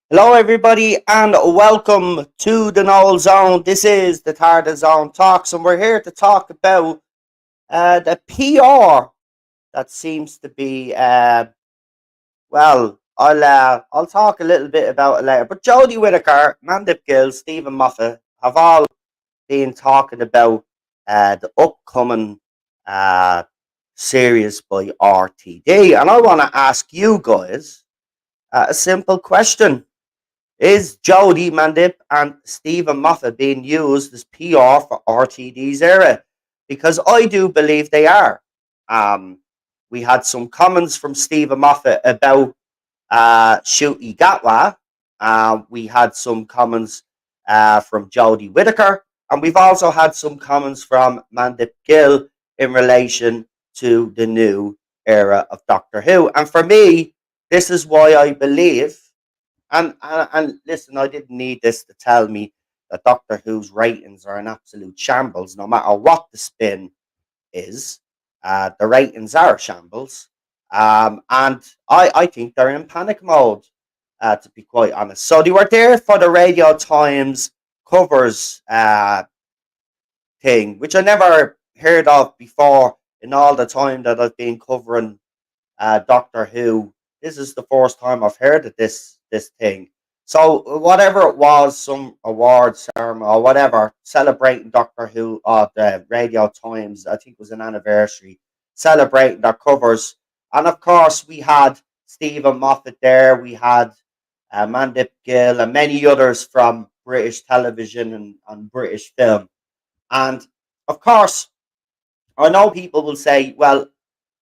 Hello, everybody, and welcome to the Noel Zone. This is the Tarda Zone Talks, and we're here to talk about the PR that seems to be. I'll talk a little bit about it later. But Jodie Whittaker, Mandip Gill, Stephen Moffat have all been talking about the upcoming uh, series by RTD, and I want to ask you guys a simple question. Is Jodie Mandip and Stephen Moffat being used as PR for RTD's era? Because I do believe they are. Um, we had some comments from Stephen Moffat about Shooty Gatwa. We had some comments from Jodie Whittaker. And we've also had some comments from Mandip Gill in relation to the new era of Doctor Who. And for me, this is why I believe and listen, I didn't need this to tell me that Doctor Who's ratings are an absolute shambles. No matter what the spin is, the ratings are a shambles. And I think they're in panic mode, to be quite honest. So they were there for the Radio Times covers thing, which I never heard of before in all the time that I've been covering Doctor Who. This is the first time I've heard of this thing. So whatever it was, some award ceremony or whatever, celebrating Doctor Who or the Radio Times, I think it was an anniversary, celebrating their covers. And of course we had Stephen Moffat there, we had Mandip Gill and many others from British television and British film. And of course, I know people will say, well,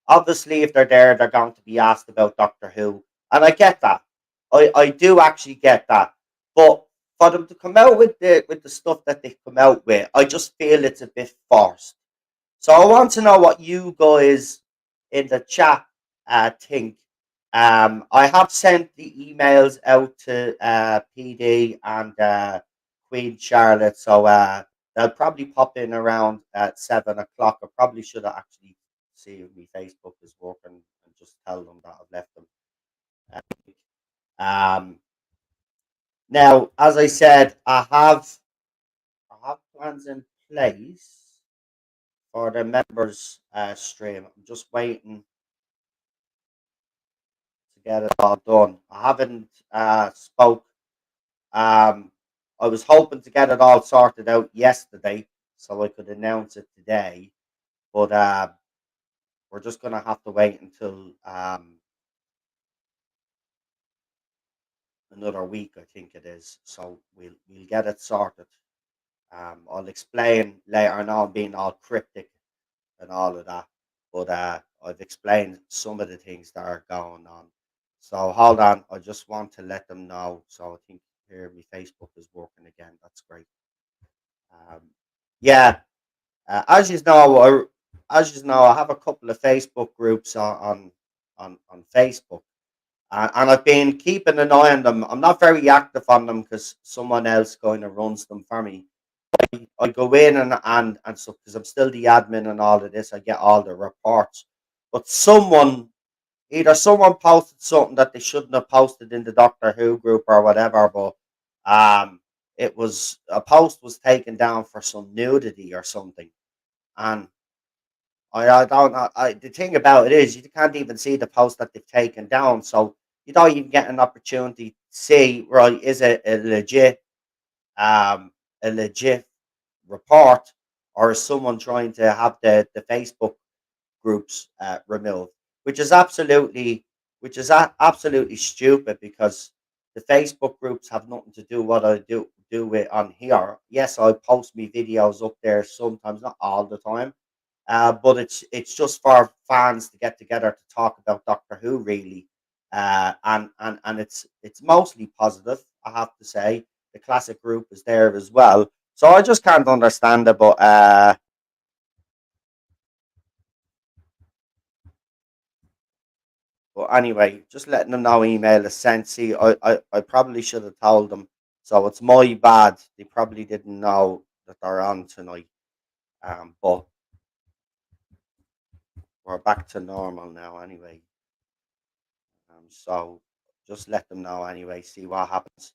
obviously, if they're there, they're going to be asked about Doctor Who, and I get that. I do actually get that, but for them to come out with the stuff that they come out with, I just feel it's a bit forced. So I want to know what you guys in the chat think. I have sent the emails out to PD and Queen Charlotte, so they'll probably pop in around at 7 o'clock. I probably should have actually see if my Facebook is working and just tell them that I've left them. Um, Now, as I said, I have plans in place for the members stream. I'm just waiting to get it all done. I haven't spoke. Um, I was hoping to get it all sorted out yesterday so I could announce it today, but we're just gonna have to wait until another week, I think it is. So we'll get it sorted. I'll explain later. I know I'm being all cryptic and all of that, but I've explained some of the things that are going on. So hold on, I just want to let them know. So I think here my Facebook is working again. That's great. Um, yeah, as you know, I have a couple of Facebook groups on Facebook, and I've been keeping an eye on them. I'm not very active on them because someone else kind of runs them for me. I go in and stuff because I'm still the admin and all of this. I get all the reports, but someone posted something that they shouldn't have posted in the Doctor Who group or whatever, but um, it was a post was taken down for some nudity or something, and I don't know. The thing about it is, you can't even see the post that they've taken down, so you don't even get an opportunity to see, right, is it um, a legit report, or is someone trying to have the Facebook groups removed, which is absolutely stupid because the Facebook groups have nothing to do what I do with on here. Yes, I post me videos up there sometimes, not all the time, but it's just for fans to get together to talk about Doctor Who, really, and it's mostly positive. I have to say, the classic group is there as well. So I just can't understand it, but anyway, just letting them know email is sent. See, I probably should have told them. So it's my bad. They probably didn't know that they're on tonight. But we're back to normal now anyway. So just let them know anyway. See what happens.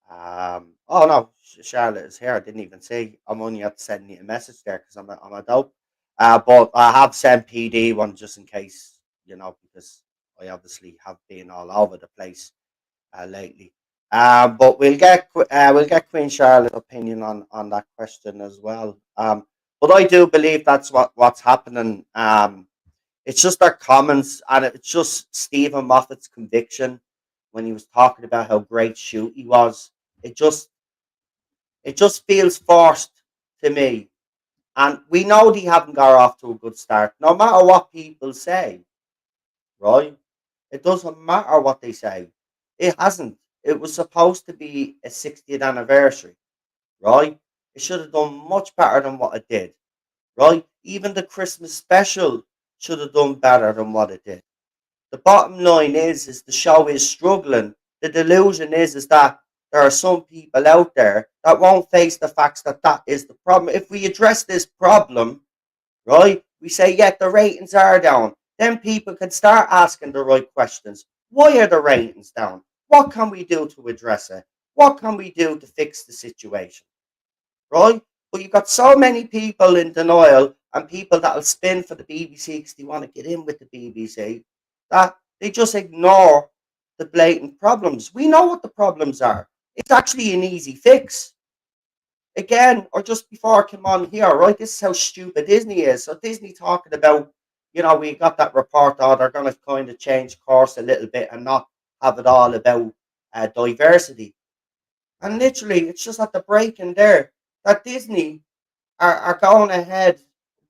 Oh no, Charlotte is here. I didn't even see. I'm only have to send you a message there because I'm a dope. But I have sent PD one just in case, because I obviously have been all over the place lately. But we'll get Queen Charlotte's opinion on that question as well. But I do believe that's what's happening. It's just their comments, and it's just Stephen Moffat's conviction when he was talking about how great shoot he was. It just it just feels forced to me. And we know they haven't got off to a good start, no matter what people say, right? It doesn't matter what they say. It hasn't. It was supposed to be a 60th anniversary, right? It should have done much better than what it did, right? Even the Christmas special should have done better than what it did. The bottom line is the show is struggling. The delusion is that there are some people out there that won't face the facts that that is the problem. If we address this problem, right, we say, yeah, the ratings are down. Then people can start asking the right questions. Why are the ratings down? What can we do to address it? What can we do to fix the situation? Right? But you've got so many people in denial and people that'll spin for the BBC because they want to get in with the BBC that they just ignore the blatant problems. We know what the problems are. It's actually an easy fix. Again, or just before I came on here, right? This is how stupid Disney is. So Disney talking about, we got that report, oh, they're going to kind of change course a little bit and not have it all about diversity. And literally, it's just at the break in there that Disney are going ahead,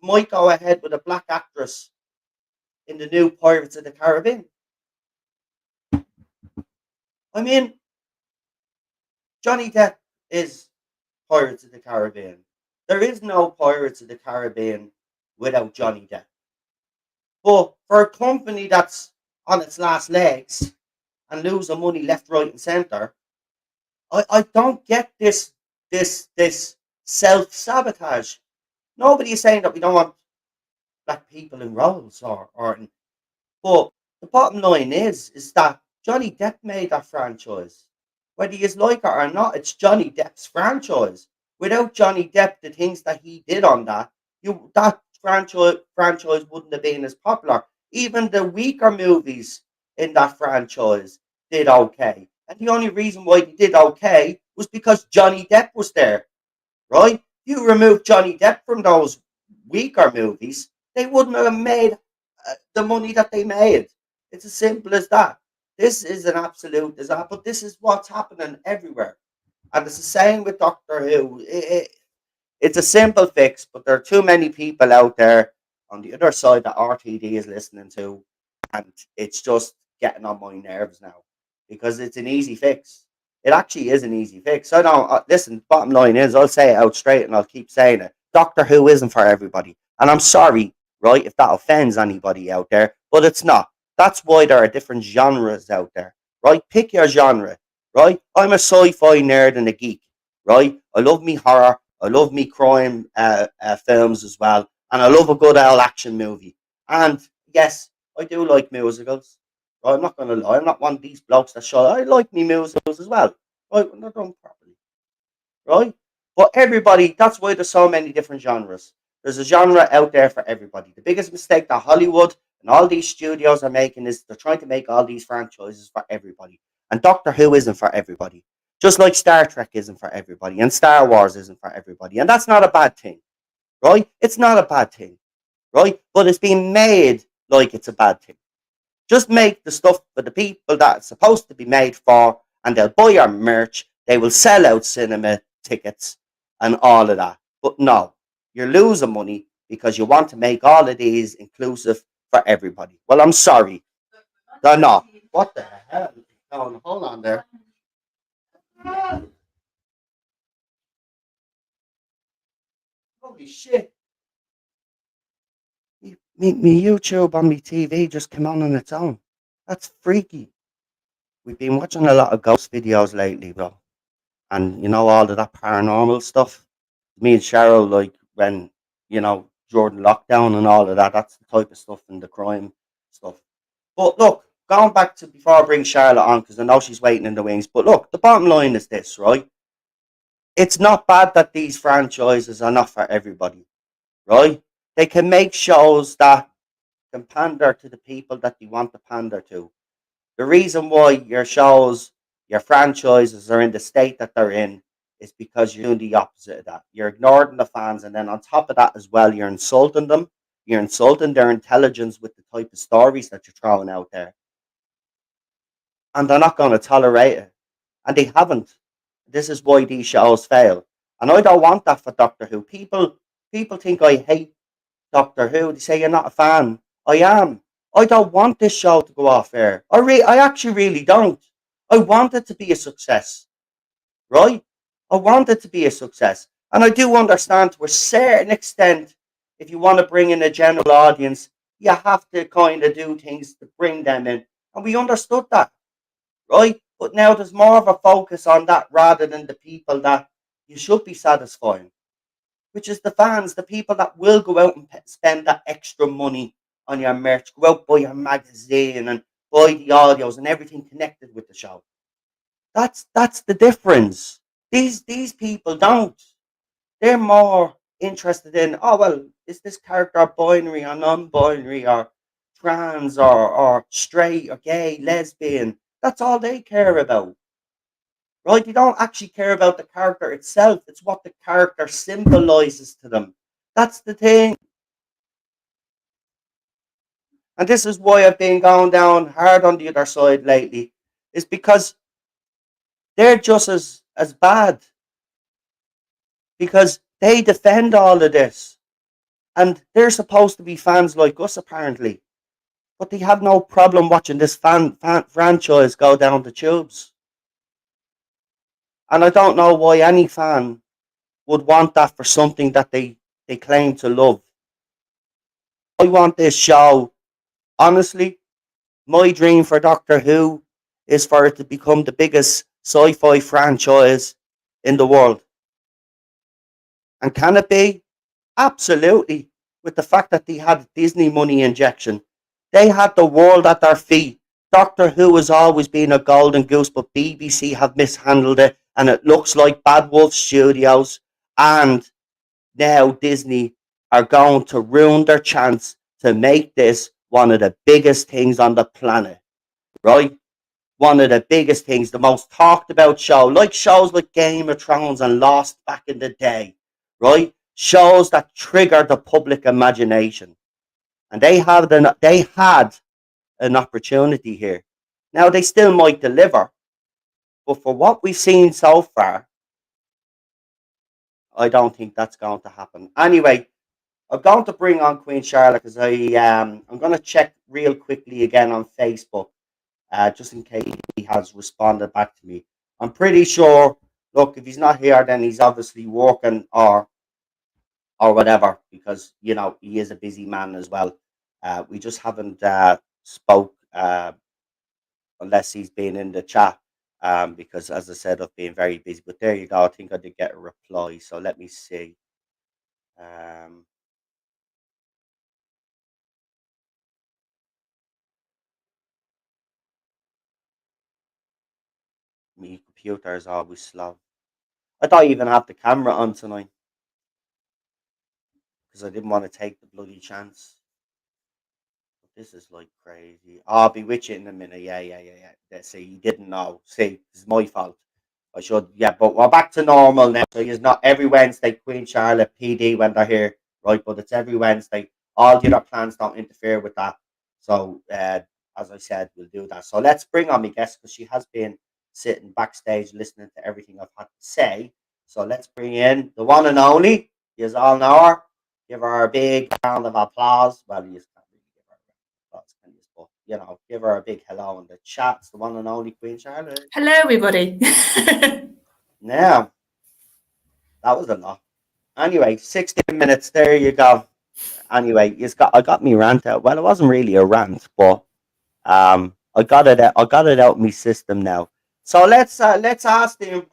might go ahead with a black actress in the new Pirates of the Caribbean. I mean, Johnny Depp is Pirates of the Caribbean. There is no Pirates of the Caribbean without Johnny Depp. But for a company that's on its last legs and losing money left, right, and centre, I don't get this self sabotage. Nobody is saying that we don't want black people in roles or in, but the bottom line is that Johnny Depp made that franchise. Whether you like it or not, it's Johnny Depp's franchise. Without Johnny Depp, the things that he did on that franchise wouldn't have been as popular. Even the weaker movies in that franchise did okay. And the only reason why they did okay was because Johnny Depp was there, right? You remove Johnny Depp from those weaker movies, they wouldn't have made the money that they made. It's as simple as that. This is an absolute disaster, but this is what's happening everywhere. And it's the same with Doctor Who. It's a simple fix, but there are too many people out there on the other side that RTD is listening to, and it's just getting on my nerves now because it's an easy fix. It actually is an easy fix. I don't listen. Bottom line is, I'll say it out straight, and I'll keep saying it. Doctor Who isn't for everybody, and I'm sorry, right, if that offends anybody out there, but it's not. That's why there are different genres out there, right? Pick your genre, right? I'm a sci-fi nerd and a geek, right? I love me horror. I love me crime films as well, and I love a good old action movie. And yes, I do like musicals. Right? I'm not going to lie. I'm not one of these blokes that show. I like me musicals as well, right? When they're done properly, right? But everybody, that's why there's so many different genres. There's a genre out there for everybody. The biggest mistake that Hollywood and all these studios are making is they're trying to make all these franchises for everybody. And Doctor Who isn't for everybody. Just like Star Trek isn't for everybody and Star Wars isn't for everybody. And that's not a bad thing, right? It's not a bad thing, right? But it's being made like it's a bad thing. Just make the stuff for the people that it's supposed to be made for, and they'll buy your merch. They will sell out cinema tickets and all of that. But no, you're losing money because you want to make all of these inclusive for everybody. Well, I'm sorry. They're not. What the hell? Oh, hold on there. Holy shit. Me YouTube on me TV just came on its own. That's freaky. We've been watching a lot of ghost videos lately, bro. And all of that paranormal stuff. Me and Cheryl, like when Jordan lockdown and all of that. That's the type of stuff and the crime stuff. But look, going back to before I bring Charlotte on, because I know she's waiting in the wings. But look, the bottom line is this, right? It's not bad that these franchises are not for everybody, right? They can make shows that can pander to the people that they want to pander to. The reason why your shows, your franchises are in the state that they're in is because you're doing the opposite of that. You're ignoring the fans, and then on top of that as well, you're insulting them. You're insulting their intelligence with the type of stories that you're throwing out there, and they're not going to tolerate it. And they haven't. This is why these shows fail. And I don't want that for Doctor Who. People think I hate Doctor Who. They say you're not a fan. I am. I don't want this show to go off air. I actually really don't. I want it to be a success, right? I want it to be a success. And I do understand to a certain extent, if you want to bring in a general audience, you have to kind of do things to bring them in. And we understood that, right? But now there's more of a focus on that rather than the people that you should be satisfying, which is the fans, the people that will go out and spend that extra money on your merch, go out, buy your magazine and buy the audios and everything connected with the show. That's the difference. These people don't. They're more interested in, oh well, is this character binary or non-binary or trans or straight or gay, lesbian? That's all they care about, right? They don't actually care about the character itself. It's what the character symbolizes to them. That's the thing. And this is why I've been going down hard on the other side lately, is because they're just as bad because they defend all of this. And they're supposed to be fans like us, apparently. But they have no problem watching this franchise go down the tubes. And I don't know why any fan would want that for something that they claim to love. I want this show, honestly, my dream for Doctor Who is for it to become the biggest sci fi franchise in the world. And can it be? Absolutely. With the fact that they had Disney money injection, they had the world at their feet. Doctor Who has always been a golden goose, but BBC have mishandled it, and it looks like Bad Wolf Studios and now Disney are going to ruin their chance to make this one of the biggest things on the planet, right? One of the biggest things, the most talked about show, like shows like Game of Thrones and Lost back in the day, right? Shows that trigger the public imagination. And they had an opportunity here. Now they still might deliver, but for what we've seen so far, I don't think that's going to happen. Anyway, I'm going to bring on Queen Charlotte because I'm going to check real quickly again on Facebook, just in case he has responded back to me. I'm pretty sure. Look, if he's not here, then he's obviously working or whatever, because he is a busy man as well. We just haven't spoke unless he's been in the chat. Because as I said, I've been very busy. But there you go. I think I did get a reply. So let me see. Um, my computer is always slow. I don't even have the camera on tonight because I didn't want to take the bloody chance. But this is like crazy. I'll be with you in a minute. Yeah. See, you didn't know. See, it's my fault. I should, yeah, but we're back to normal now. So it's not every Wednesday, Queen Charlotte, PD when they're here, right? But it's every Wednesday. All the other plans don't interfere with that. So, as I said, we'll do that. So let's bring on my guest because she has been sitting backstage listening to everything I've had to say. So let's bring in the one and only. You all know her. Give her a big round of applause. Well, you can't really give her a round of applause, can you? But, give her a big hello in the chat. It's the one and only Queen Charlotte. Hello, everybody. Now, that was a lot. Anyway, 16 minutes. There you go. Anyway, I got me rant out. Well, it wasn't really a rant, but I got it. I got it out my system now. So let's ask the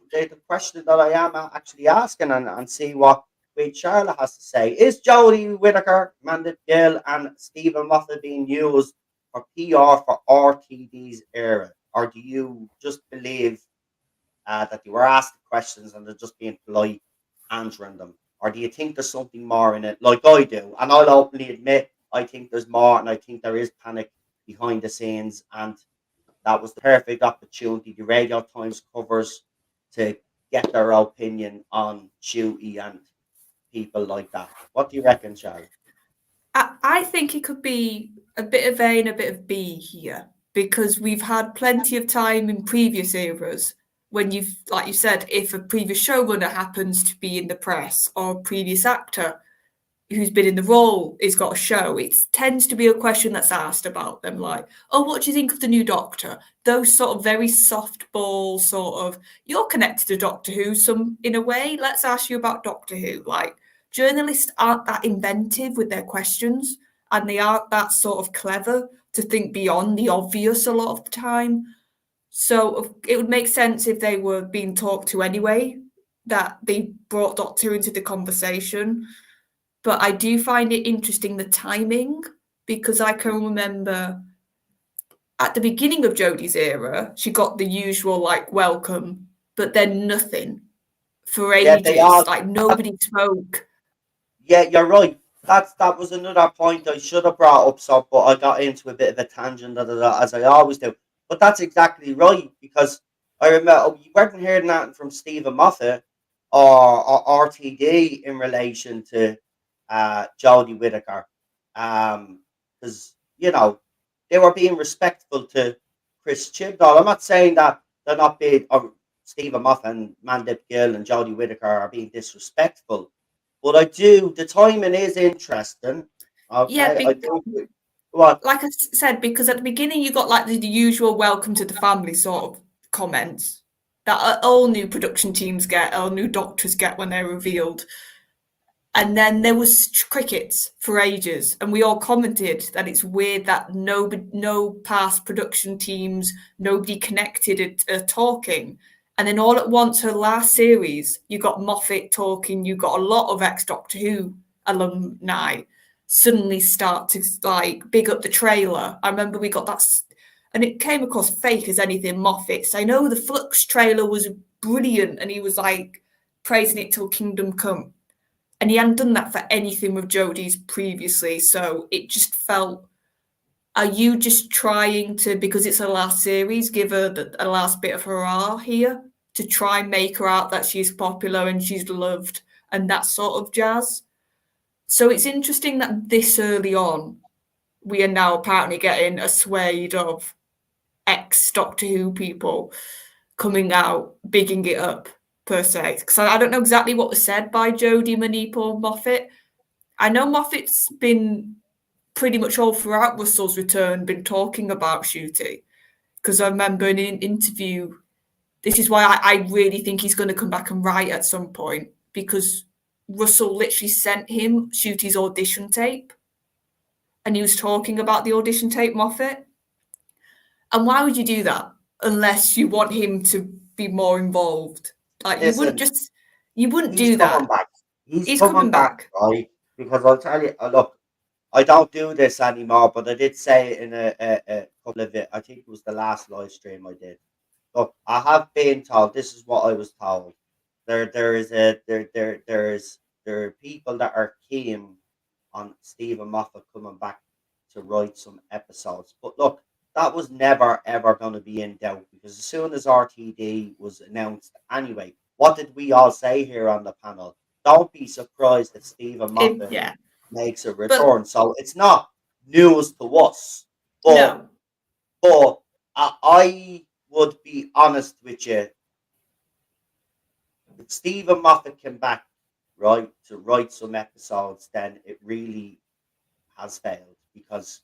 question that I am actually asking and see what Queen Charlotte has to say. Is Jodie Whittaker, Mandip Gill, and Stephen Moffat being used for PR for RTD's era, or do you just believe that they were asked questions and they're just being polite answering them? Or do you think there's something more in it, like I do? And I'll openly admit, I think there's more, and I think there is panic behind the scenes. And that was the perfect opportunity, the Radio Times covers, to get their opinion on Shooty and people like that. What do you reckon, Charlie? I think it could be a bit of A and a bit of B here because we've had plenty of time in previous eras when you've, like you said, if a previous showrunner happens to be in the press or a previous actor who's been in the role has got a show, it tends to be a question that's asked about them, like, oh, what do you think of the new Doctor? Those sort of very softball sort of, you're connected to Doctor Who, some in a way. Let's ask you about Doctor Who. Like, journalists aren't that inventive with their questions, and they aren't that sort of clever to think beyond the obvious a lot of the time. So it would make sense if they were being talked to anyway, that they brought Doctor Who into the conversation. But I do find it interesting the timing because I can remember at the beginning of Jodie's era, she got the usual like welcome, but then nothing for Yeah, they ages. all. Like nobody spoke. Yeah, you're right. That was another point I should have brought up. So, but I got into a bit of a tangent, as I always do. But that's exactly right, because I remember you weren't hearing that from Stephen Moffat or RTD in relation to Jodie Whittaker, because they were being respectful to Chris Chibnall. I'm not saying that they're not being, or Stephen Moffat and Mandip Gill and Jodie Whittaker are being disrespectful, but I do. The timing is interesting. Yeah, Okay, I do. What? like I said, because at the beginning you got like the usual welcome to the family sort of comments that all new production teams get, all new doctors get when they're revealed. And then there was crickets for ages, and we all commented that it's weird that no past production teams, nobody connected are talking. And then all at once, her last series, you got Moffat talking, you got a lot of ex Doctor Who alumni suddenly start to like big up the trailer. I remember we got that, and it came across fake as anything Moffat. So I know the Flux trailer was brilliant, and he was like praising it till Kingdom Come, and he hadn't done that for anything with Jodie's previously. So it just felt, are you just trying to, because it's her last series, give her a last bit of hurrah here to try and make her out that she's popular and she's loved and that sort of jazz? So it's interesting that this early on, we are now apparently getting a swathe of ex Doctor Who people coming out, bigging it up per se. Because I don't know exactly what was said by Jodie, Manip, or Moffat. I know Moffat's been pretty much all throughout Russell's return been talking about Shooty, because I remember in an interview, this is why I really think he's going to come back and write at some point, because Russell literally sent him Shooty's audition tape and he was talking about the audition tape, Moffat. And why would you do that unless you want him to be more involved? Like Listen, you wouldn't he's do coming that. back. He's He's coming coming back, back. right? Because I'll tell you. Look, I don't do this anymore, but I did say in a couple of it. I think it was the last live stream I did. Look, I have been told. This is what I was told. There are people that are keen on Stephen Moffat coming back to write some episodes. But look, that was never ever going to be in doubt, because as soon as RTD was announced anyway, what did we all say here on the panel? Don't be surprised if Stephen Moffat Yeah. makes a But return. So it's not news to us. But no, I would be honest with you. If Stephen Moffat came back, right, to write some episodes, then it really has failed, because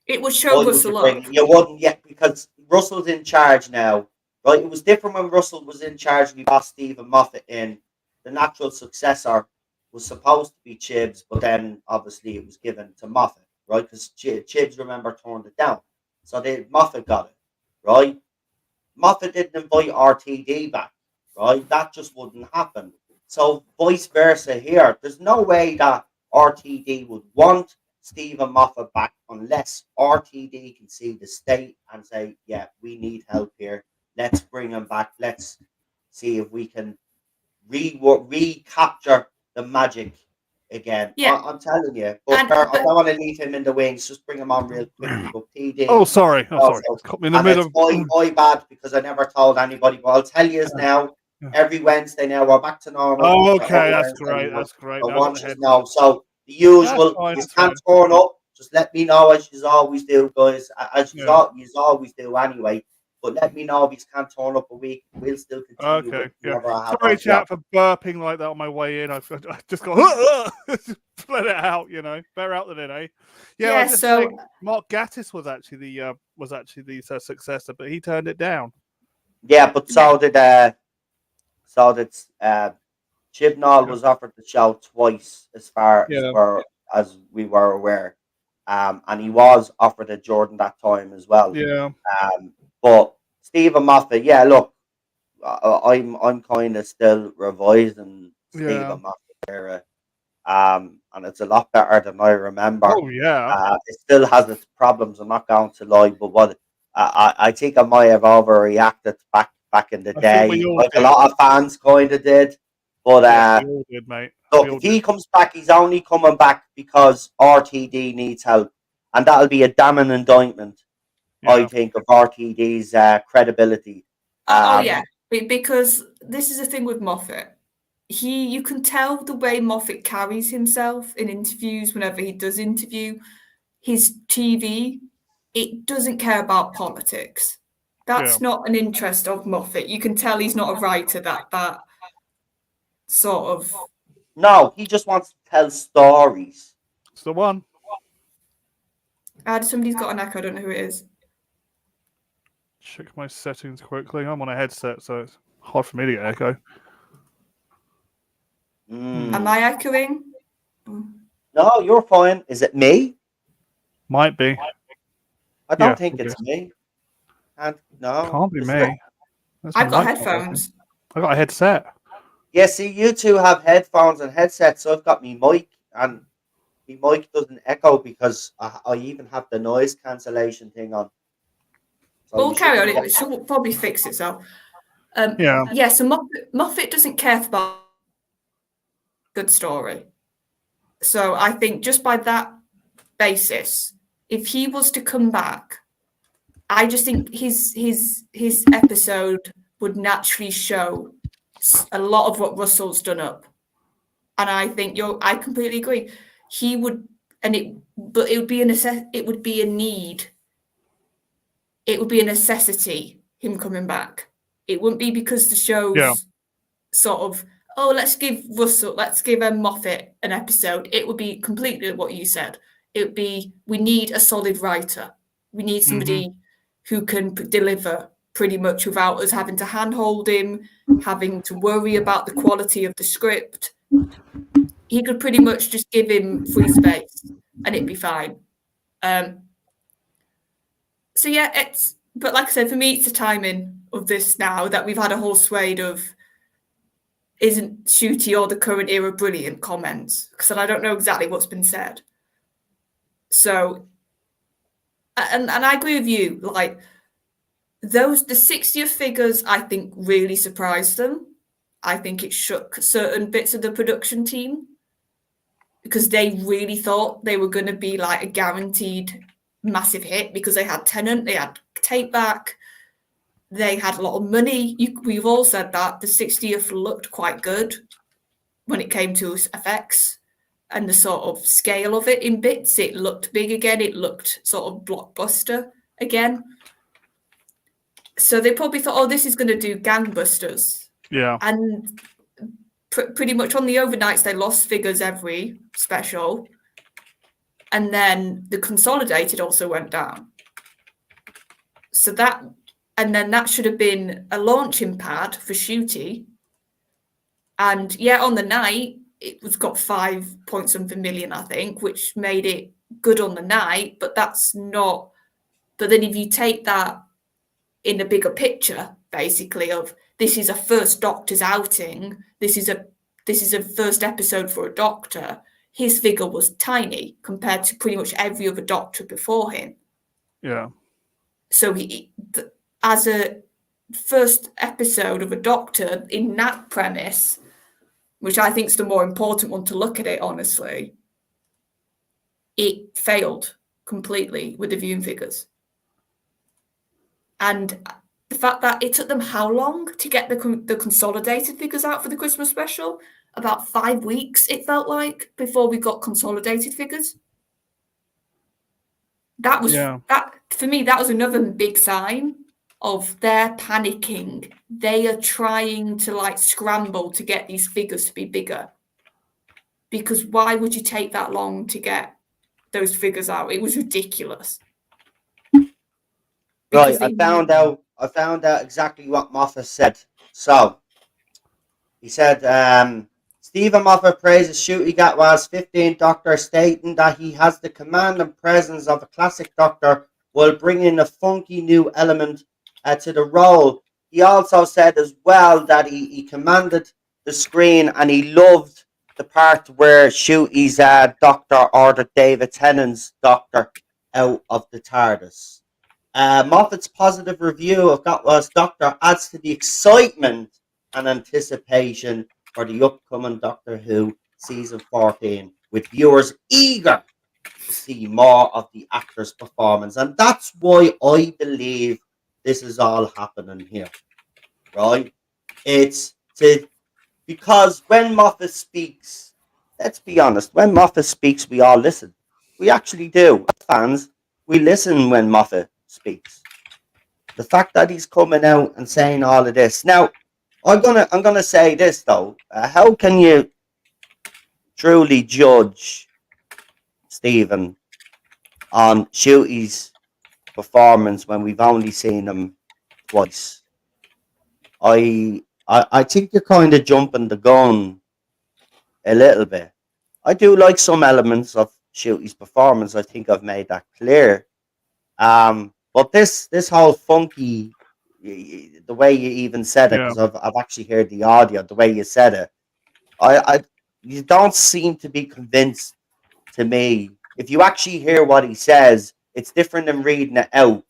it would show why would you Russell bring up. it? You wouldn't yet, because Russell's in charge now, right? It was different when Russell was in charge and he brought Stephen Moffat in. The natural successor was supposed to be Chibs, but then obviously it was given to Moffat, right? Because Chibs, remember, turned it down. So Moffat got it, right? Moffat didn't invite RTD back, right? That just wouldn't happen. So vice versa here. There's no way that RTD would want Stephen Moffat back unless RTD can see the state and say, yeah, we need help here. Let's bring him back. Let's see if we can recapture the magic again. Yeah, I'm telling you, but I don't want to leave him in the wings. Just bring him on real quickly. But TD. Oh, sorry. Caught me in the middle of. I bad because I never told anybody. But I'll tell you now. Every Wednesday now we're back to normal. Oh, okay, that's great. That's great. So watch us now. So the usual. You can't turn up. Just let me know as you always do, guys. As you always do anyway. But let me know if you can't turn up a week. We'll still continue. Okay. Yeah. Sorry, chat, for burping like that on my way in. I just got let it out. You know, better out than in, eh? Yeah. So saying, Mark Gatiss was actually the successor, but he turned it down. Yeah, but so did Chibnall was offered the show twice, as far as we were aware, and he was offered a Jordan that time as well. Yeah. But Stephen Moffat, yeah, look, I'm kind of still revising Stephen Moffat era, and it's a lot better than I remember. Oh yeah. It still has its problems. I'm not going to lie, but what I think I might have overreacted back in the day. Like a lot of fans kind of did. But we all did, mate. Look, if he comes back, he's only coming back because RTD needs help, and that'll be a damning indictment. I think of RTD's credibility. Because this is the thing with Moffat. You can tell the way Moffat carries himself in interviews. Whenever he does interview, his TV, it doesn't care about politics. That's not an interest of Moffat. You can tell he's not a writer that sort of. No, he just wants to tell stories. It's the one. Somebody's got an echo. I don't know who it is. Check my settings quickly. I'm on a headset, so it's hard for me to get echo. Am I echoing? No, you're fine. Is it me? Might be. I don't think it's me. No. Can't be me. I've got headphones. I got a headset. Yeah, see, you two have headphones and headsets, so I've got my mic, and my mic doesn't echo because I even have the noise cancellation thing on. So we'll carry on. It should probably fix itself. So Moffat doesn't care about good story. So I think just by that basis, if he was to come back, I just think his episode would naturally show a lot of what Russell's done up, and I think I completely agree. He would, but it would be it would be a need. It would be a necessity, him coming back. It wouldn't be because the show's sort of, let's give Moffat an episode. It would be completely what you said. It would be, we need a solid writer. We need somebody who can deliver pretty much without us having to handhold him, having to worry about the quality of the script. He could pretty much just give him free space and it'd be fine. So yeah, but like I said, for me, it's the timing of this now that we've had a whole swathe of isn't Shooty or the current era brilliant comments, because I don't know exactly what's been said. So, and I agree with you, like the 60th figures, I think really surprised them. I think it shook certain bits of the production team because they really thought they were going to be like a guaranteed massive hit because they had Tennant, they had Take Back, they had a lot of money. We've all said that the 60th looked quite good when it came to effects and the sort of scale of it in bits. It looked big again. It looked sort of blockbuster again. So they probably thought, this is going to do gangbusters. Yeah. And pretty much on the overnights, they lost figures every special. And then the consolidated also went down. So that should have been a launching pad for Shooty. And on the night, it was got 5-point-something million, I think, which made it good on the night. But that's not. But then if you take that in a bigger picture, basically, of this is a first Doctor's outing, this is a first episode for a Doctor. his figure was tiny compared to pretty much every other Doctor before him. Yeah. So as a first episode of a Doctor in that premise, which I think is the more important one to look at it, honestly, it failed completely with the viewing figures. And the fact that it took them how long to get the consolidated figures out for the Christmas special? About 5 weeks, it felt like, before we got consolidated figures. That was that for me. That was another big sign of their panicking. They are trying to like scramble to get these figures to be bigger. Because why would you take that long to get those figures out? It was ridiculous. Right, I found out exactly what Moffat said. So he said, Stephen Moffat praises Ncuti Gatwa's 15th Doctor, stating that he has the command and presence of a classic Doctor while bringing a funky new element to the role. He also said as well that he commanded the screen and he loved the part where Ncuti's Doctor ordered David Tennant's Doctor out of the TARDIS. Moffat's positive review of Gatwa's Doctor adds to the excitement and anticipation for the upcoming Doctor Who season 14, with viewers eager to see more of the actor's performance. And that's why I believe this is all happening here, right? It's because when Moffat speaks, let's be honest, when Moffat speaks, we all listen. We actually do. Fans, we listen when Moffat speaks. The fact that he's coming out and saying all of this. Now, I'm gonna say this though. How can you truly judge Stephen on Ncuti's performance when we've only seen him twice? I think you're kind of jumping the gun a little bit. I do like some elements of Ncuti's performance. I think I've made that clear. But this whole funky, the way you even said it, because I've actually heard the audio, the way you said it, you don't seem to be convinced to me. If you actually hear what he says, it's different than reading it out.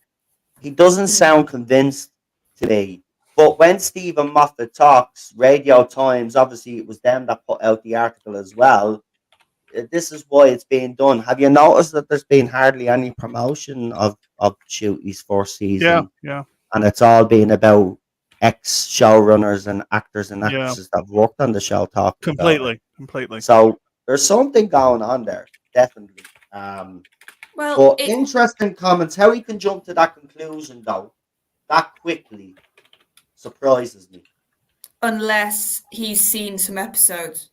He doesn't sound convinced to me. But when Stephen Moffat talks, Radio Times, obviously it was them that put out the article as well. This is why it's being done. Have you noticed that there's been hardly any promotion of Ncuti's first season? Yeah. And it's all been about ex showrunners and actors and actresses that have worked on the show talking completely. So there's something going on there, definitely. But interesting comments. How he can jump to that conclusion though, that quickly, surprises me. Unless he's seen some episodes.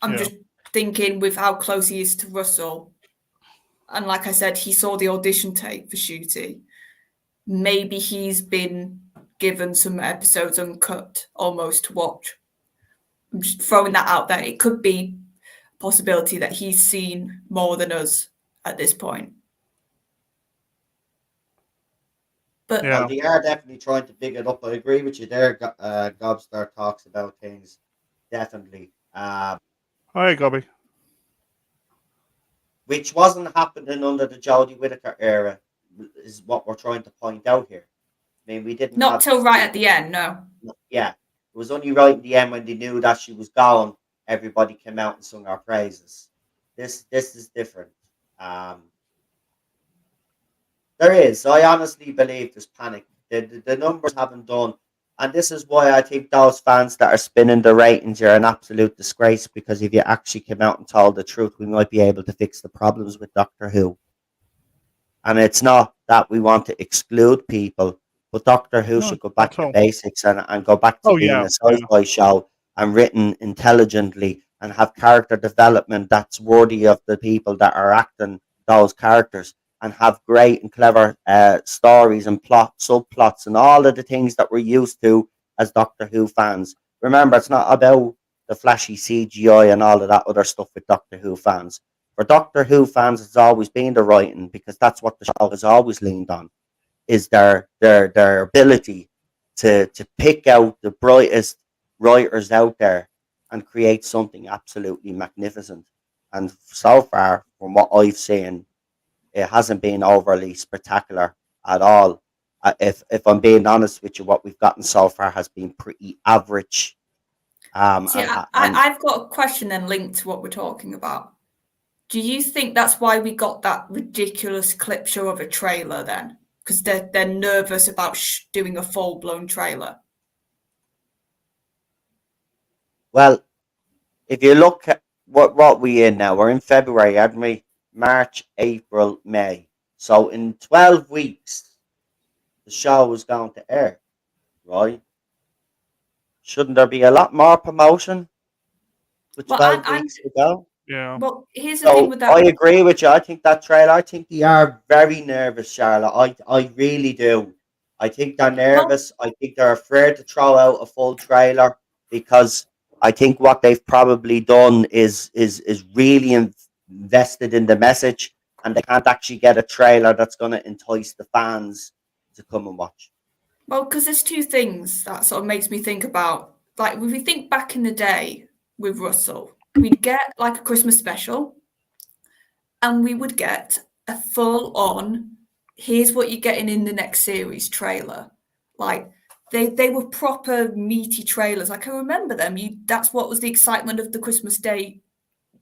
I'm just thinking with how close he is to Russell. And like I said, he saw the audition tape for Ncuti. Maybe he's been given some episodes uncut almost to watch. I'm just throwing that out there. It could be a possibility that he's seen more than us at this point. But well, they are definitely trying to big it up. I agree with you there. Gobstar talks about things. Definitely. Hi, Gobby. Which wasn't happening under the Jodie Whittaker era, is what we're trying to point out here. I mean, we didn't. Not till right at the end, no. Yeah, it was only right at the end when they knew that she was gone. Everybody came out and sung our praises. This is different. There is. I honestly believe there's panic. The numbers haven't done. And this is why I think those fans that are spinning the ratings are an absolute disgrace, because if you actually came out and told the truth, we might be able to fix the problems with Doctor Who. And it's not that we want to exclude people, but Doctor Who should go back to basics and go back to being a sci-fi show and written intelligently and have character development that's worthy of the people that are acting those characters, and have great and clever stories and subplots and all of the things that we're used to as Doctor Who fans. Remember, it's not about the flashy CGI and all of that other stuff with Doctor Who fans. For Doctor Who fans, it's always been the writing, because that's what the show has always leaned on, is their ability to pick out the brightest writers out there and create something absolutely magnificent. and so far, from what I've seen, it hasn't been overly spectacular at all. If I'm being honest with you, what we've gotten so far has been pretty average. See, I've got a question then linked to what we're talking about. Do you think that's why we got that ridiculous clip show of a trailer then? Because they're nervous about doing a full-blown trailer? Well, if you look at what we in now, we're in February, aren't we? March, April, May. So in 12 weeks, the show is going to air, right? Shouldn't there be a lot more promotion with 12 weeks to go? Yeah. Well, here's the thing with that. I agree with you. I think that trailer, I think they are very nervous, Charlotte. I really do. I think they're nervous. I think they're afraid to throw out a full trailer because I think what they've probably done is really invested in the message, and they can't actually get a trailer that's going to entice the fans to come and watch. Well, because there's two things that sort of makes me think about, like, if we think back in the day with Russell, we'd get like a Christmas special, and we would get a full-on, here's what you're getting in the next series trailer. Like, they were proper meaty trailers. I can remember them. That's what was the excitement of the Christmas Day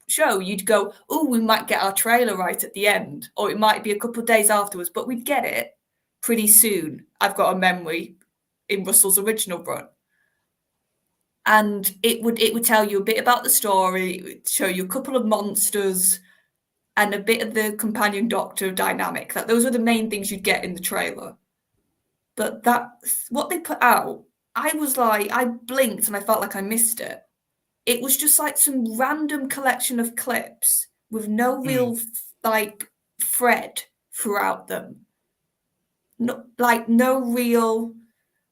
show. You'd go, oh, we might get our trailer right at the end, or it might be a couple of days afterwards, but we'd get it pretty soon. I've got a memory in Russell's original run. And it would tell you a bit about the story, it would show you a couple of monsters and a bit of the companion doctor dynamic. That those are the main things you'd get in the trailer. But what they put out, I was like, I blinked and I felt like I missed it. It was just like some random collection of clips with no real like thread throughout them. No real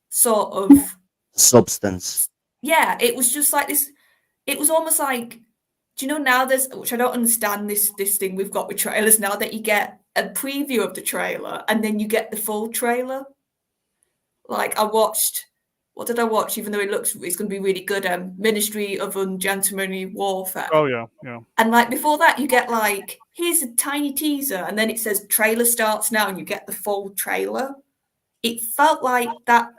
sort of substance. Yeah, it was just like this. It was almost like, do you know now which I don't understand this thing we've got with trailers now, that you get a preview of the trailer and then you get the full trailer. Like what did I watch? Even though it's going to be really good, Ministry of Ungentlemanly Warfare. Oh yeah. And like before that, you get like, here's a tiny teaser, and then it says trailer starts now, and you get the full trailer. It felt like that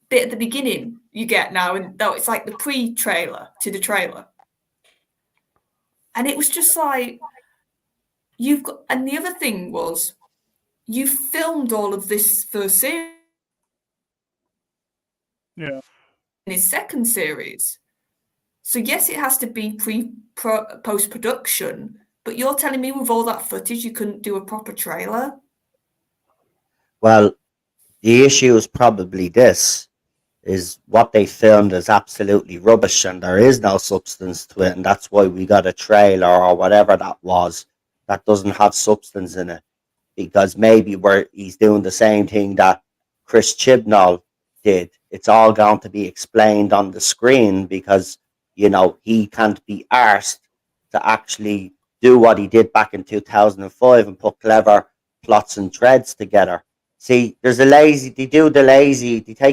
bit at the beginning you get now, and though it's like the pre-trailer to the trailer. And it was just like, and the other thing was, you filmed all of this first series. Yeah. In his second series. So yes, it has to be post-production, but you're telling me with all that footage you couldn't do a proper trailer? Well, the issue is probably this, is what they filmed is absolutely rubbish and there is no substance to it, and that's why we got a trailer or whatever that was that doesn't have substance in it, because maybe he's doing the same thing that Chris Chibnall did. It's all going to be explained on the screen because, he can't be arsed to actually do what he did back in 2005 and put clever plots and threads together. See, they take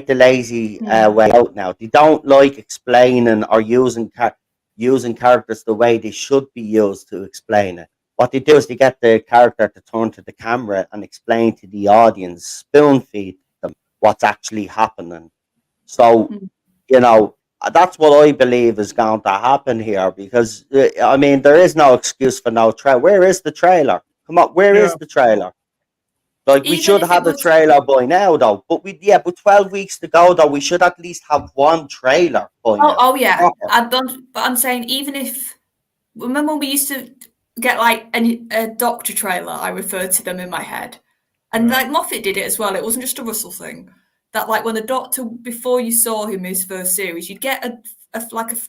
the lazy way out now. They don't like explaining or using characters the way they should be used to explain it. What they do is they get the character to turn to the camera and explain to the audience, spoon feed them what's actually happening. So, that's what I believe is going to happen here, because, there is no excuse for no trailer. Where is the trailer? Come on, where is the trailer? Like, we should have a trailer by now, though. But 12 weeks to go, though, we should at least have one trailer by now. Oh, yeah. But I'm saying, even if... Remember when we used to get, like, a Doctor trailer, I referred to them in my head. And, like, Moffat did it as well. It wasn't just a Russell thing. That, like, when the Doctor, before you saw him in his first series, you'd get a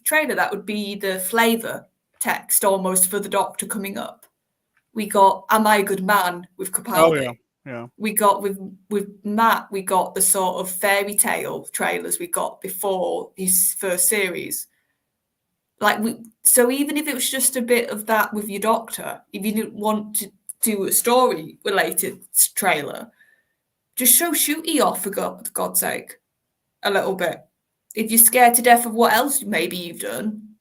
trailer that would be the flavour text, almost, for the Doctor coming up. We got Am I a Good Man with Capaldi. Oh, yeah. Yeah. We got with Matt, we got the sort of fairy tale trailers we got before his first series. So even if it was just a bit of that with your Doctor, if you didn't want to do a story related trailer, just show Shooty off for God's sake, a little bit. If you're scared to death of what else maybe you've done,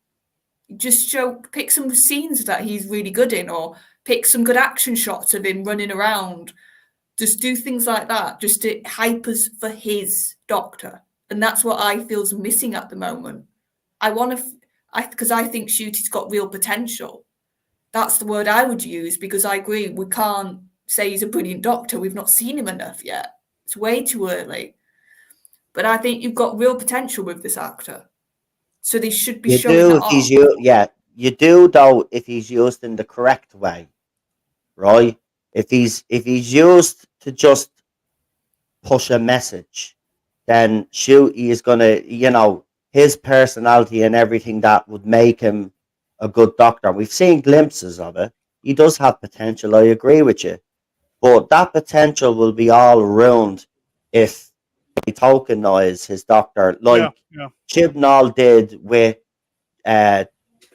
Just pick some scenes that he's really good in, or pick some good action shots of him running around. Just do things like that, just to hype us for his Doctor. And that's what I feel's missing at the moment. Because I think Ncuti's got real potential. That's the word I would use, because I agree, we can't say he's a brilliant Doctor. We've not seen him enough yet. It's way too early. But I think you've got real potential with this actor. So they should be showing that off. You do, though, if he's used in the correct way, right? If he's used to just push a message, then Ncuti is gonna, his personality and everything that would make him a good Doctor. We've seen glimpses of it. He does have potential. I agree with you, but that potential will be all ruined if they tokenize his Doctor, like Chibnall did with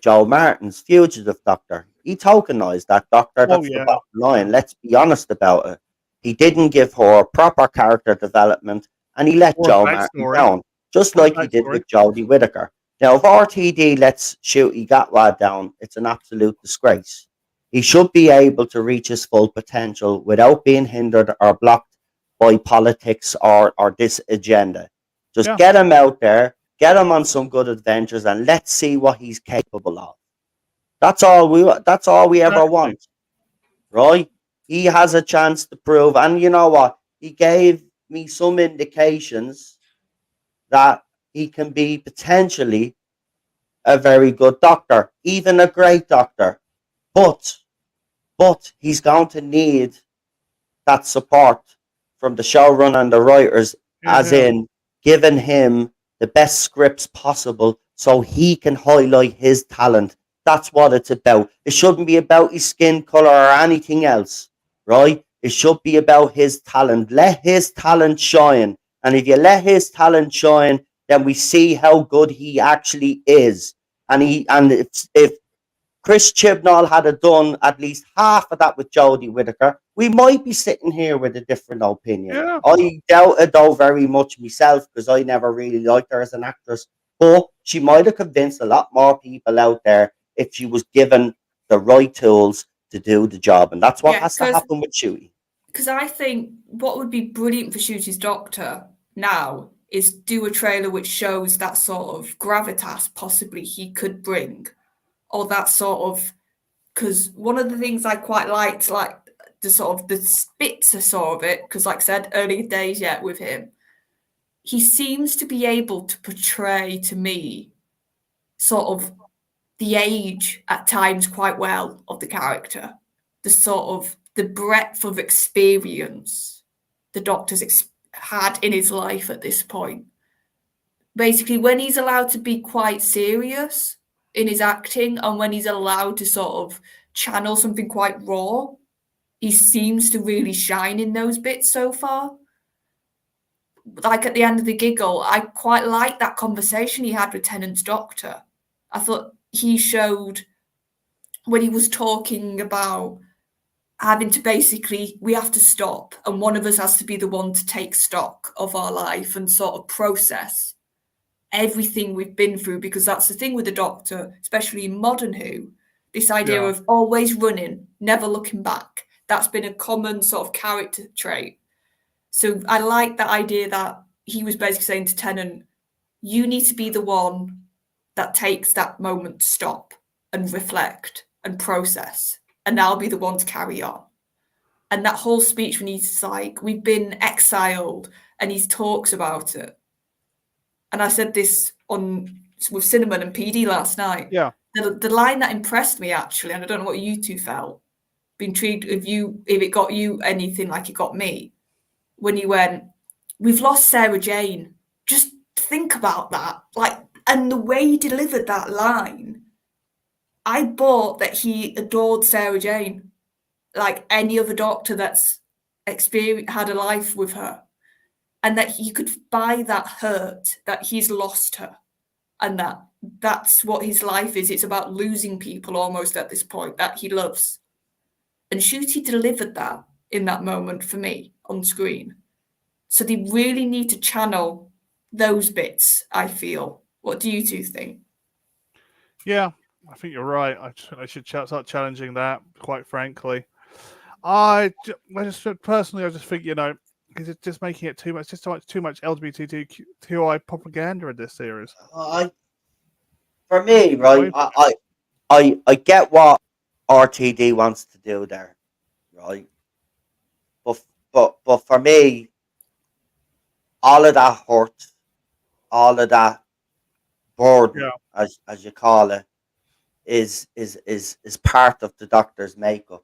Joe Martin's Fugitive Doctor. He tokenized that Doctor. That's the bottom line. Let's be honest about it. He didn't give her proper character development, and he let Joe Martin down, just like he did with Jodie Whittaker. Now, if RTD lets Ncuti Gatwa down, it's an absolute disgrace. He should be able to reach his full potential without being hindered or blocked by politics or this agenda. Just get him out there, get him on some good adventures, and let's see what he's capable of. That's all we ever want, right? He has a chance to prove, and you know what? He gave me some indications that he can be potentially a very good Doctor, even a great Doctor. But he's going to need that support from the showrunner and the writers, as in giving him the best scripts possible so he can highlight his talent. That's what it's about. It shouldn't be about his skin color or anything else, right? It should be about his talent. Let his talent shine. And if you let his talent shine, then we see how good he actually is. And if Chris Chibnall had done at least half of that with Jodie Whittaker, we might be sitting here with a different opinion. Yeah. I doubt it, though, very much myself, because I never really liked her as an actress. But she might have convinced a lot more people out there if she was given the right tools to do the job. And that's what has to happen with Ncuti. Because I think what would be brilliant for Ncuti's Doctor now is do a trailer which shows that sort of gravitas possibly he could bring. Or that sort of, because one of the things I quite liked, like the sort of the bits I saw of it, because like I said, early days yet with him, he seems to be able to portray to me sort of the age at times quite well of the character, the sort of the breadth of experience the Doctor's had in his life at this point. Basically, when he's allowed to be quite serious in his acting, and when he's allowed to sort of channel something quite raw, he seems to really shine in those bits so far. Like at the end of The Giggle, I quite liked that conversation he had with Tennant's Doctor. I thought he showed, when he was talking about having to basically, we have to stop, and one of us has to be the one to take stock of our life and sort of process everything we've been through, because that's the thing with the Doctor, especially in modern Who, this idea of always running, never looking back. That's been a common sort of character trait. So I like that idea that he was basically saying to Tennant, you need to be the one that takes that moment to stop and reflect and process, and I'll be the one to carry on. And that whole speech when he's like, we've been exiled, and he talks about it. And I said this with Cinnamon and PD last night. Yeah. The line that impressed me, actually, and I don't know what you two felt, be intrigued if it got you anything like it got me, when you went, we've lost Sarah Jane. Just think about that. And the way he delivered that line, I bought that he adored Sarah Jane, like any other Doctor that's had a life with her. And that he could buy that hurt, that he's lost her, and that's what his life is. It's about losing people almost at this point that he loves. And Ncuti delivered that in that moment for me on screen. So they really need to channel those bits, I feel. What do you two think? Yeah, I think you're right. I should start challenging that. Quite frankly, I just personally, I just think because it's just making it too much, just too much LGBTQI propaganda in this series. For me, right, I get what RTD wants to do there, right? But for me, all of that hurt, all of that burden, Yeah, as you call it, is part of the doctor's makeup.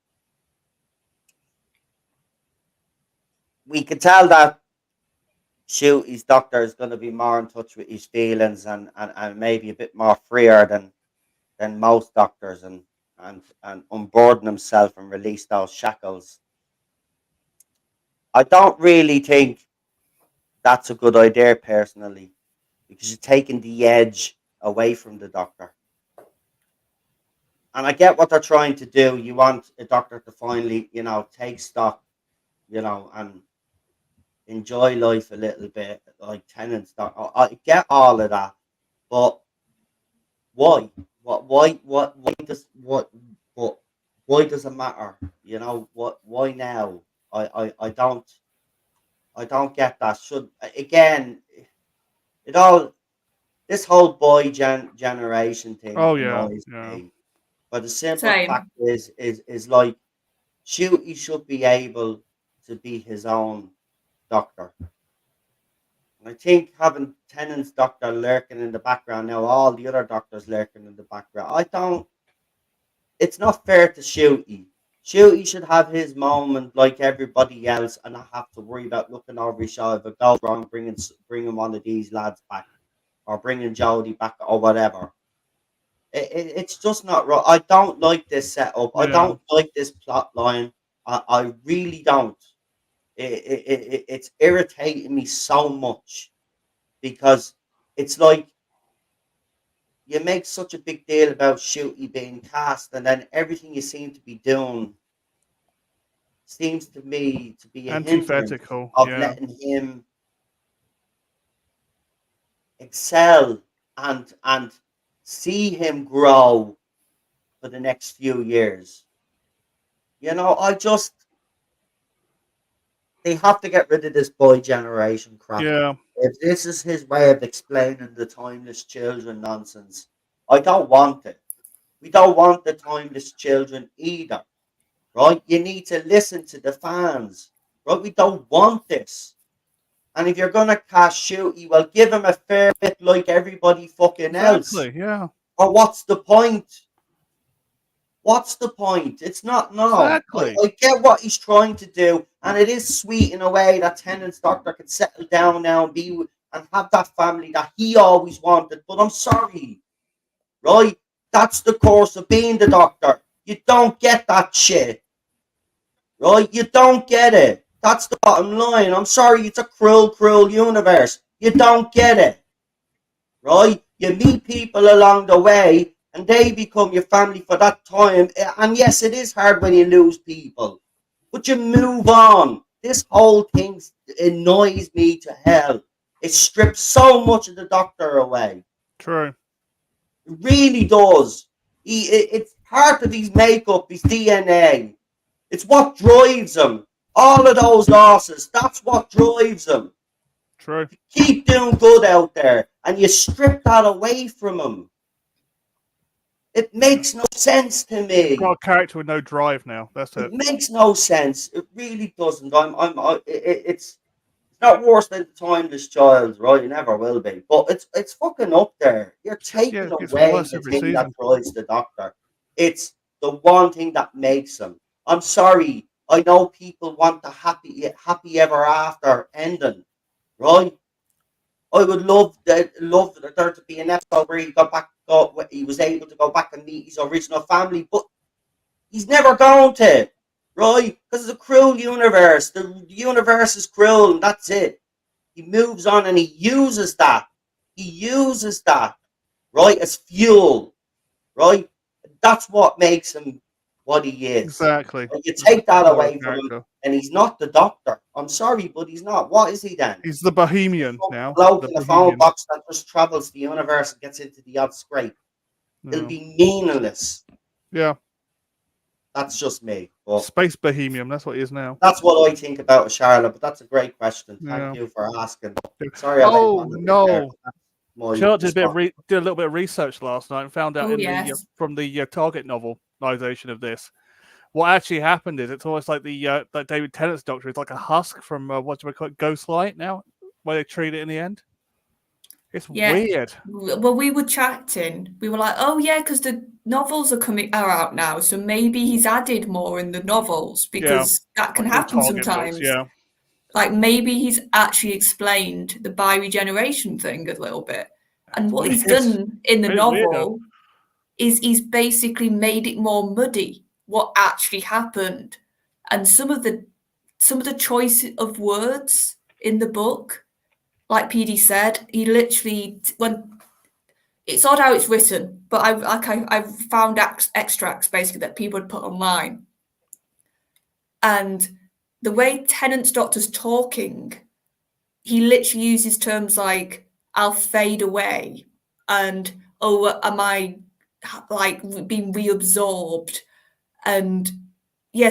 We can tell that his doctor is going to be more in touch with his feelings and maybe a bit more freer than most doctors and unburden himself and release those shackles. I don't really think that's a good idea personally because you're taking the edge away from the doctor. And I get what they're trying to do. You want a doctor to finally, take stock, and enjoy life a little bit, like Tennant's doctor. I get all of that, but why? But why does it matter? Why now? I don't get that. Should again, it all this whole boy generation thing oh yeah, annoys yeah, me. But the simple fact Same. is like he should be able to be his own doctor. And I think having Tennant's doctor lurking in the background now, all the other doctors lurking in the background. I don't. It's not fair to Shooty. Shooty should have his moment like everybody else, and not have to worry about looking over his shoulder if it goes wrong, bringing one of these lads back, or bringing Jodie back, or whatever. It's just not right. I don't like this setup. I yeah. don't like this plot line. I really don't. It's irritating me so much because it's like you make such a big deal about Shooty being cast, and then everything you seem to be doing seems to me to be a hindrance Antithetical. of Yeah, letting him excel and see him grow for the next few years. I just they have to get rid of this boy generation crap. yeah. If this is his way of explaining the timeless children nonsense, I don't want it. We don't want the timeless children either, right? You need to listen to the fans, right? We don't want this. And if you're gonna cast Shooty, well, give him a fair bit like everybody fucking else. Exactly. Yeah. Or what's the point? What's the point? It's not no. Exactly. I get what he's trying to do, and it is sweet in a way that Tennant's doctor can settle down now and and have that family that he always wanted. But I'm sorry, right? That's the course of being the doctor. You don't get that shit, right? You don't get it. That's the bottom line. I'm sorry, it's a cruel, cruel universe. You don't get it, right? You meet people along the way and they become your family for that time. And yes, it is hard when you lose people, but you move on. This whole thing annoys me to hell. It strips so much of the doctor away. True. It really does. It's part of his makeup, his DNA. It's what drives him. All of those losses, that's what drives him. True. Keep doing good out there, and you strip that away from him. It makes no sense to Got me. a character with no drive now. That's It it. makes no sense. It really doesn't. It's not worse than the timeless child, right? It never will be. But it's fucking up there. You're Yeah, taking it gets away worse the every thing that season. drives the doctor. It's the one thing that makes him. I'm sorry. I know people want the happy ever after ending, right? I would love there to be an episode where he was able to go back and meet his original family, but he's never going to, right? Because it's a cruel universe. The universe is cruel, and that's it. He moves on and he uses that. He uses that, right, as fuel, right? That's what makes him what he is. Exactly. Like, you That's the take that core of away from him, character. and he's not the doctor. I'm sorry, but he's not. What is he then? He's the Bohemian Some now. bloke The in a phone Bohemian. box that just travels the universe and gets into the odd scrape. It'll be meaningless. Yeah. That's just me. But Space Bohemian, that's what he is now. that's what I think about Charlotte, but that's a great question. Thank you for asking. Sorry, I went on a bit there, Charlotte did a little bit of research last night and found out from the Target novelization of this. What actually happened is it's almost like the like David Tennant's Doctor is like a husk from what do we call it, Ghostlight now, where they treat it in the end. It's weird. Well, we were chatting. We were like, oh yeah, because the novels are out now, so maybe he's added more in the novels because that can happen sometimes. Books, like maybe he's actually explained the bi-regeneration thing a little bit, and what he's done in the novel is he's basically made it more muddy what actually happened, and some of the choice of words in the book. Like PD said, he literally, when it's odd how it's written, but I've found extracts basically that people had put online, and the way Tennant's Doctor's talking, he literally uses terms like "I'll fade away" and "Oh, am I like being reabsorbed?" and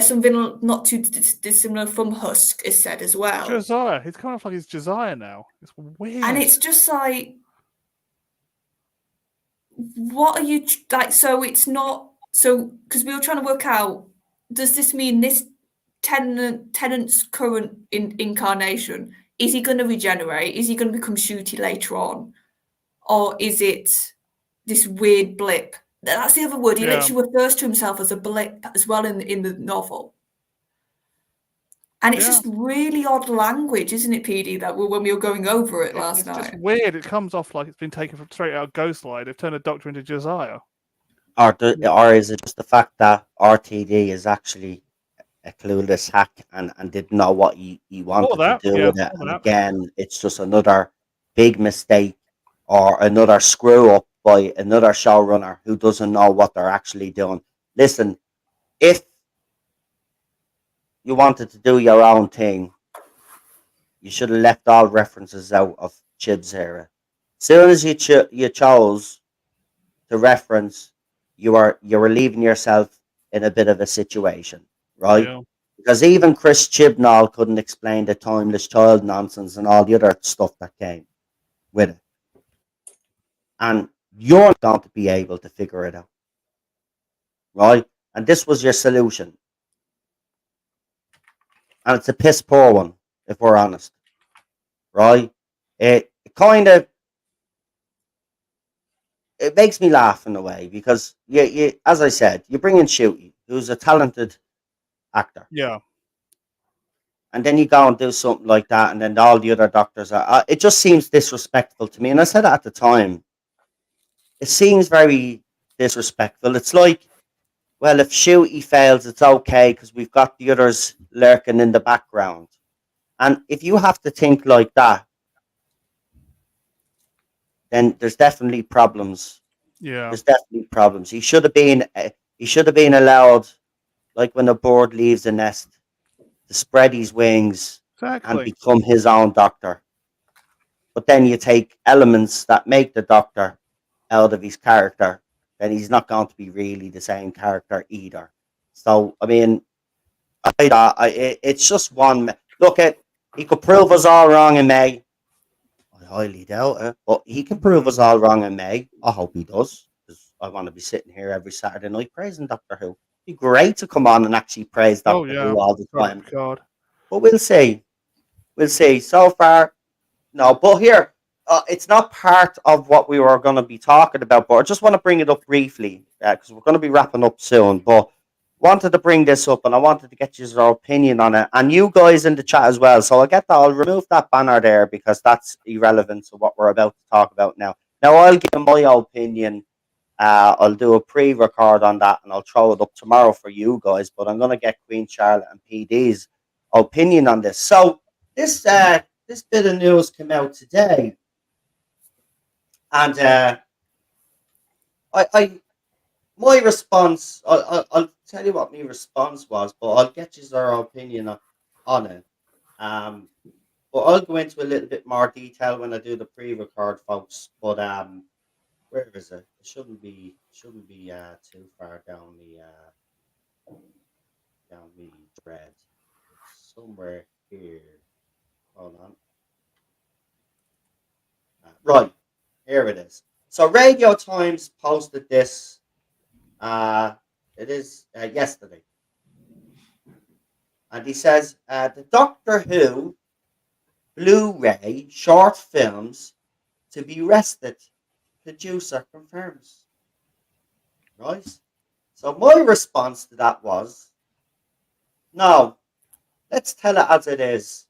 something not too dissimilar from Husk is said as well. Josiah, he's kind of like he's Josiah now. It's weird, and it's just like, what are you like? So it's not so because we were trying to work out, does this mean this Tennant's current incarnation, is he going to regenerate? Is he going to become Shooty later on, or is it this weird blip? That's the other word. He literally refers to himself as a blip as well in the novel. And it's just really odd language, isn't it, PD, that when we were going over it last night? It's just weird. It comes off like it's been taken from straight out of Ghostlight. They've turned the Doctor into Josiah. Or is it just the fact that RTD is actually a clueless hack and didn't know what he wanted to do with it? And again, it's just another big mistake or another screw up by another showrunner who doesn't know what they're actually doing. Listen, if you wanted to do your own thing, you should have left all references out of Chib's era. As soon as you chose to reference, you were leaving yourself in a bit of a situation, right? Yeah. Because even Chris Chibnall couldn't explain the timeless child nonsense and all the other stuff that came with it. And you're not going to be able to figure it out, right? And this was your solution. And it's a piss poor one, if we're honest, right? It kind of, it makes me laugh in a way because you as I said, you bring in Shooty, who's a talented actor. Yeah. And then you go and do something like that, and then all the other doctors are. It just seems disrespectful to me. And I said at the time, it seems very disrespectful. It's like, well, if Shooty fails, it's okay because we've got the others lurking in the background. And if you have to think like that, then there's definitely problems. Yeah, there's definitely problems. He should have been allowed, like when a bird leaves a nest, to spread his wings and become his own doctor. But then you take elements that make the doctor out of his character, then he's not going to be really the same character either. So I mean, it's just one. Look at, he could prove us all wrong in May. I highly doubt it, but he can prove us all wrong in May. I hope he does, because I want to be sitting here every Saturday night praising Doctor Who. It'd be great to come on and actually praise Doctor Who all the time. God. But we'll see. We'll see. So far, no. But here, it's not part of what we were going to be talking about, but I just want to bring it up briefly, because we're going to be wrapping up soon. But wanted to bring this up, and I wanted to get your opinion on it, and you guys in the chat as well. So I'll remove that banner there because that's irrelevant to what we're about to talk about now. Now I'll give my opinion. I'll do a pre-record on that, and I'll throw it up tomorrow for you guys. But I'm going to get Queen Charlotte and PD's opinion on this. So this bit of news came out today, and my response, I'll tell you what my response was, but I'll get you your opinion on it. But I'll go into a little bit more detail when I do the pre-record, folks. But Where is it? It shouldn't be too far down the thread. It's somewhere here. Hold on. Right, here it is. So Radio Times posted this. It is yesterday, and he says the Doctor Who Blu-ray short films to be rested. Producer confirms. Right. So my response to that was, no, let's tell it as it is.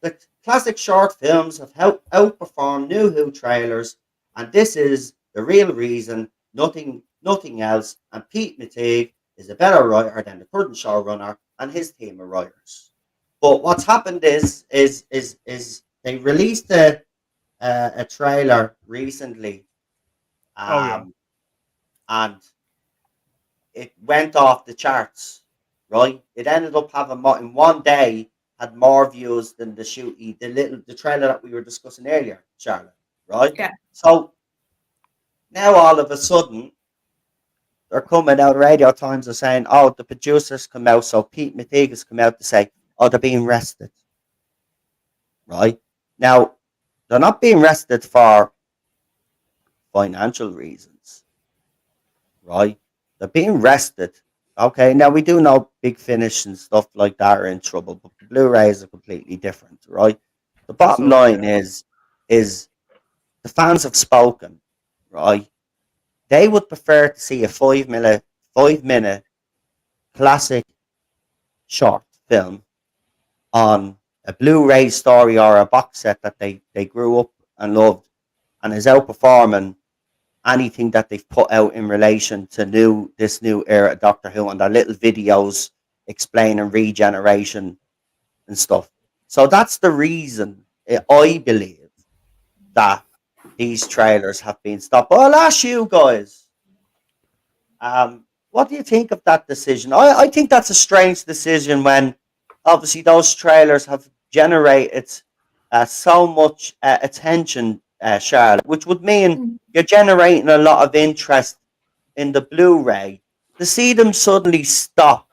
The classic short films have outperformed new Who trailers, and this is the real reason, nothing else. And Pete McTeague is a better writer than the current showrunner and his team of writers. But what's happened is they released a trailer recently, and it went off the charts. Right, it ended up having more in one day, had more views than the trailer that we were discussing earlier, Charlotte. Right? Yeah. So now all of a sudden they're coming out. Radio Times are saying, "Oh, the producers come out." So Pete McTeague has come out to say, "Oh, they're being rested." Right? Now they're not being rested for financial reasons. Right? They're being rested. Okay, now we do know Big Finish and stuff like that are in trouble, but Blu-rays are completely different, right? The bottom line is the fans have spoken, right? They would prefer to see a 5 minute classic short film on a Blu-ray story or a box set that they grew up and loved and is outperforming anything that they've put out in relation to this new era of Doctor Who and their little videos explaining regeneration and stuff. So that's the reason I believe that these trailers have been stopped. But I'll ask you guys, what do you think of that decision? I think that's a strange decision when obviously those trailers have generated so much attention, Charlotte, which would mean you're generating a lot of interest in the Blu-ray. To see them suddenly stop,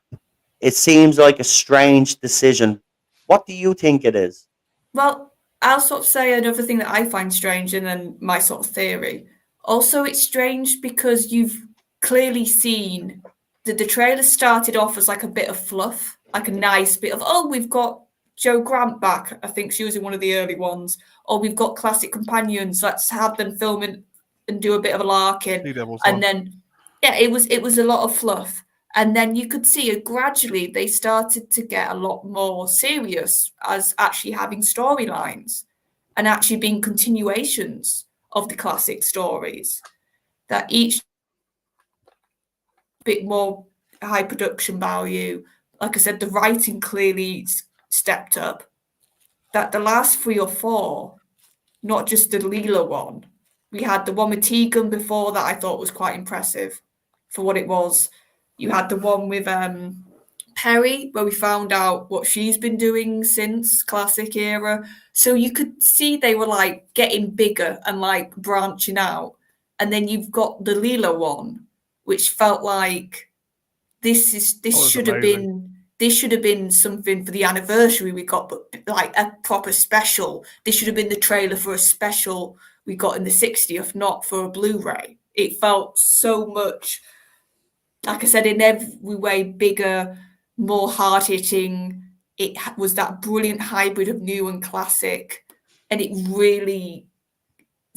it seems like a strange decision. What do you think it is? Well, I'll sort of say another thing that I find strange, and then my sort of theory. Also, it's strange because you've clearly seen that the trailer started off as like a bit of fluff, like a nice bit of, oh, we've got Joe Grant back. I think she was in one of the early ones. Or we've got classic companions. Let's have them film and do a bit of a larking. And then, yeah, it was a lot of fluff. And then you could see it gradually, they started to get a lot more serious as actually having storylines and actually being continuations of the classic stories. That each bit more high production value. Like I said, the writing clearly stepped up. That the last 3 or 4, not just the Leela one, we had the one with Tegan before that I thought was quite impressive for what it was. You had the one with Perry, where we found out what she's been doing since classic era. So you could see they were like getting bigger and like branching out. And then you've got the Leela one, which felt like this should have been something for the anniversary we got, but like a proper special. This should have been the trailer for a special we got in the 60th, not for a Blu-ray. It felt so much, like I said, in every way bigger, more hard-hitting. It was that brilliant hybrid of new and classic, and it really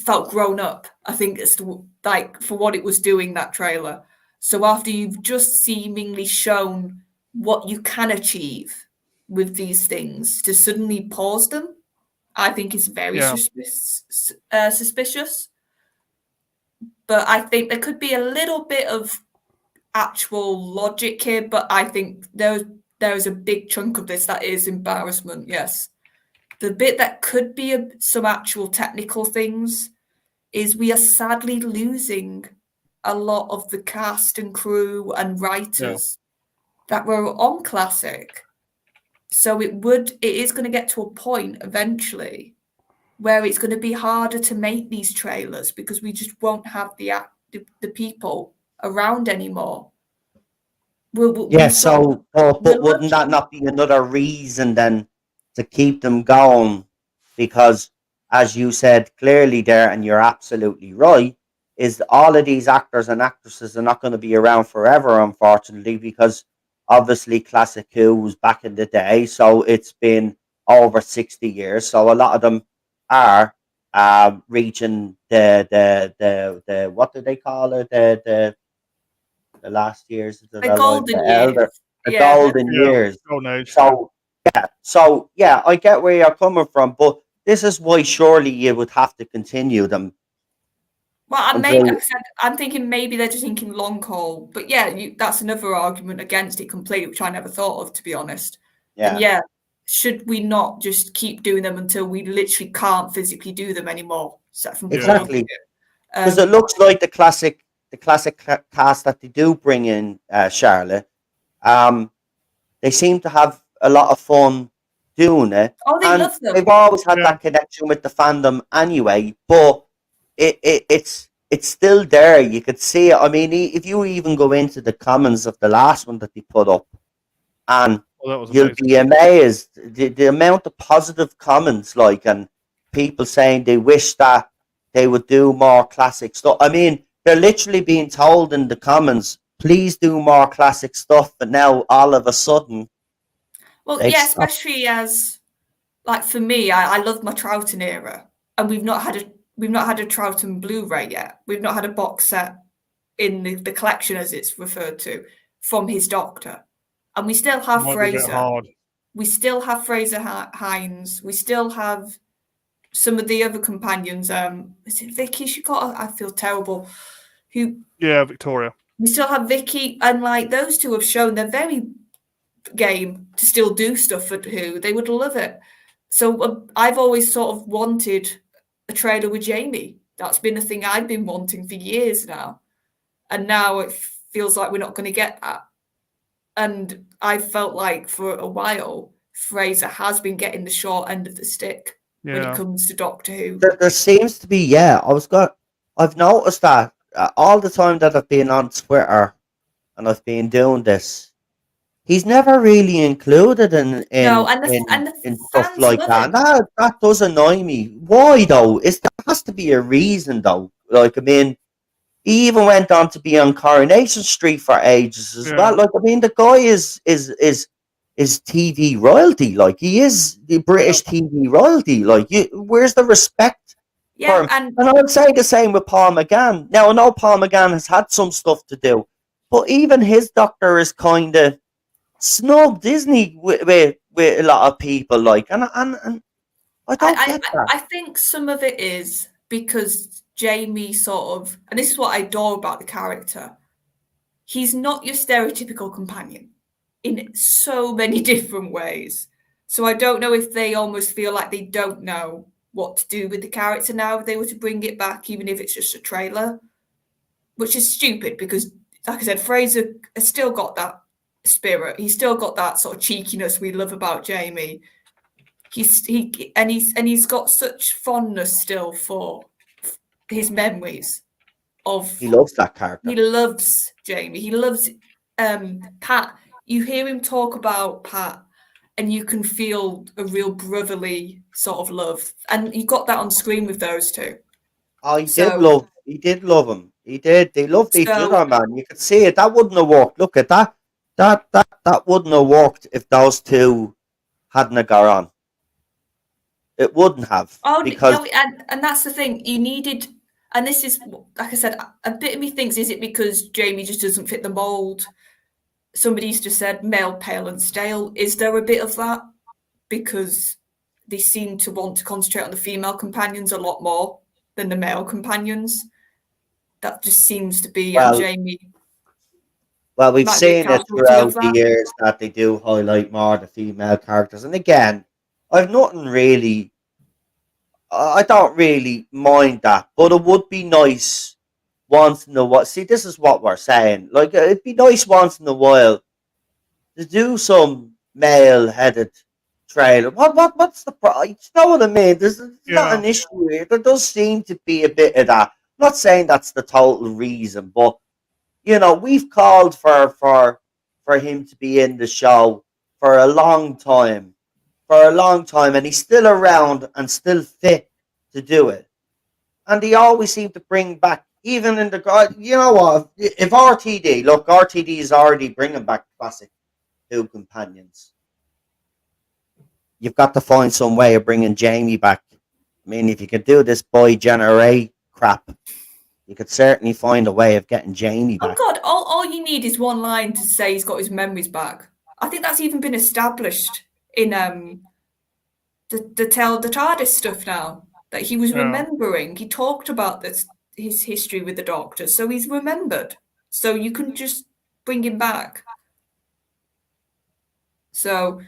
felt grown up. I think it's like for what it was doing, that trailer. So after you've just seemingly shown what you can achieve with these things, to suddenly pause them, I think is very suspicious. But I think there could be a little bit of actual logic here, but I think there is a big chunk of this that is embarrassment, yes. The bit that could be some actual technical things is we are sadly losing a lot of the cast and crew and writers that were on classic. So it is going to get to a point eventually where it's going to be harder to make these trailers because we just won't have the people around anymore. Yeah, so, but wouldn't that not be another reason then to keep them going? Because, as you said clearly there, and you're absolutely right, is all of these actors and actresses are not going to be around forever, unfortunately, because obviously Classic Who was back in the day, so it's been over 60 years. So a lot of them are reaching the what do they call it? The last years of the their life, golden years. the Yeah, golden years. Golden age. So yeah, I get where you're coming from, but this is why surely you would have to continue them. Well, like I said, I'm thinking maybe they're just thinking long haul, but yeah, that's another argument against it completely, which I never thought of, to be honest. Yeah. And yeah, should we not just keep doing them until we literally can't physically do them anymore? Exactly, because it looks like the classic cast that they do bring in, Charlotte. They seem to have a lot of fun doing it. Oh, they love them. They've always had that connection with the fandom anyway, but it's still there. You could see it. I mean, if you even go into the comments of the last one that they put up, and you'll be amazed the amount of positive comments, like, and people saying they wish that they would do more classic stuff. I mean, they're literally being told in the comments, please do more classic stuff, but now all of a sudden, especially as, like, for me, I love my Troughton era, and we've not had a Troughton Blu-ray yet. We've not had a box set in the collection, as it's referred to, from his Doctor, and we still have Fraser. We still have Fraser Hines. We still have some of the other companions. Is it Vicky? I feel terrible. Victoria. We still have Vicky, and like those two have shown they're very game to still do stuff for Who. They would love it. So I've always sort of wanted a trailer with Jamie. That's been a thing I've been wanting for years now, and now it feels like we're not going to get that. And I felt like for a while Fraser has been getting the short end of the stick when it comes to Doctor Who. There seems to be, I've noticed that all the time that I've been on Twitter and I've been doing this, he's never really included in stuff like that. That does annoy me. Why though? There has to be a reason though. Like, I mean, he even went on to be on Coronation Street for ages as well. Like, I mean, the guy is TV royalty. Like, he is the British TV royalty. Like, where's the respect for him? And I would say the same with Paul McGann. Now, I know Paul McGann has had some stuff to do, but even his Doctor is kind of snubbed, isn't he, with a lot of people? Like, and I don't get that. I think some of it is because Jamie sort of, and this is what I adore about the character, he's not your stereotypical companion in so many different ways. So I don't know if they almost feel like they don't know what to do with the character now if they were to bring it back, even if it's just a trailer, which is stupid because, like I said, Fraser has still got that spirit. He's still got that sort of cheekiness we love about Jamie. He's got such fondness still for his memories of. He loves that character. He loves Jamie. He loves Pat. You hear him talk about Pat, and you can feel a real brotherly sort of love, and you got that on screen with those two. Oh, he did love him. He did. They loved each other, man. You could see it. That wouldn't have worked. Look at that. That wouldn't have worked if those two hadn't got on. It wouldn't have. No, and that's the thing. You needed, and this is, like I said, a bit of me thinks, is it because Jamie just doesn't fit the mold? Somebody's just said male, pale and stale. Is there a bit of that? Because they seem to want to concentrate on the female companions a lot more than the male companions. That just seems to be Jamie. Well, we've seen it throughout the years that they do highlight more the female characters. And again, I've nothing really, I don't really mind that, but it would be nice once in a while. See, this is what we're saying. Like, it'd be nice once in a while to do some male-headed trailer. What's the problem? You know what I mean? There's not Yeah. an issue here. There does seem to be a bit of that. I'm not saying that's the total reason, but we've called for him to be in the show for a long time, and he's still around and still fit to do it. And they always seem to bring back, even in the, you know what? If RTD is already bringing back classic Who companions. You've got to find some way of bringing Jamie back. I mean, if you could do this boy generate crap, you could certainly find a way of getting Jamie back. Oh God! All you need is one line to say he's got his memories back. I think that's even been established in the TARDIS stuff now, that he was remembering. He talked about his history with the Doctor, so he's remembered. So you can just bring him back. So,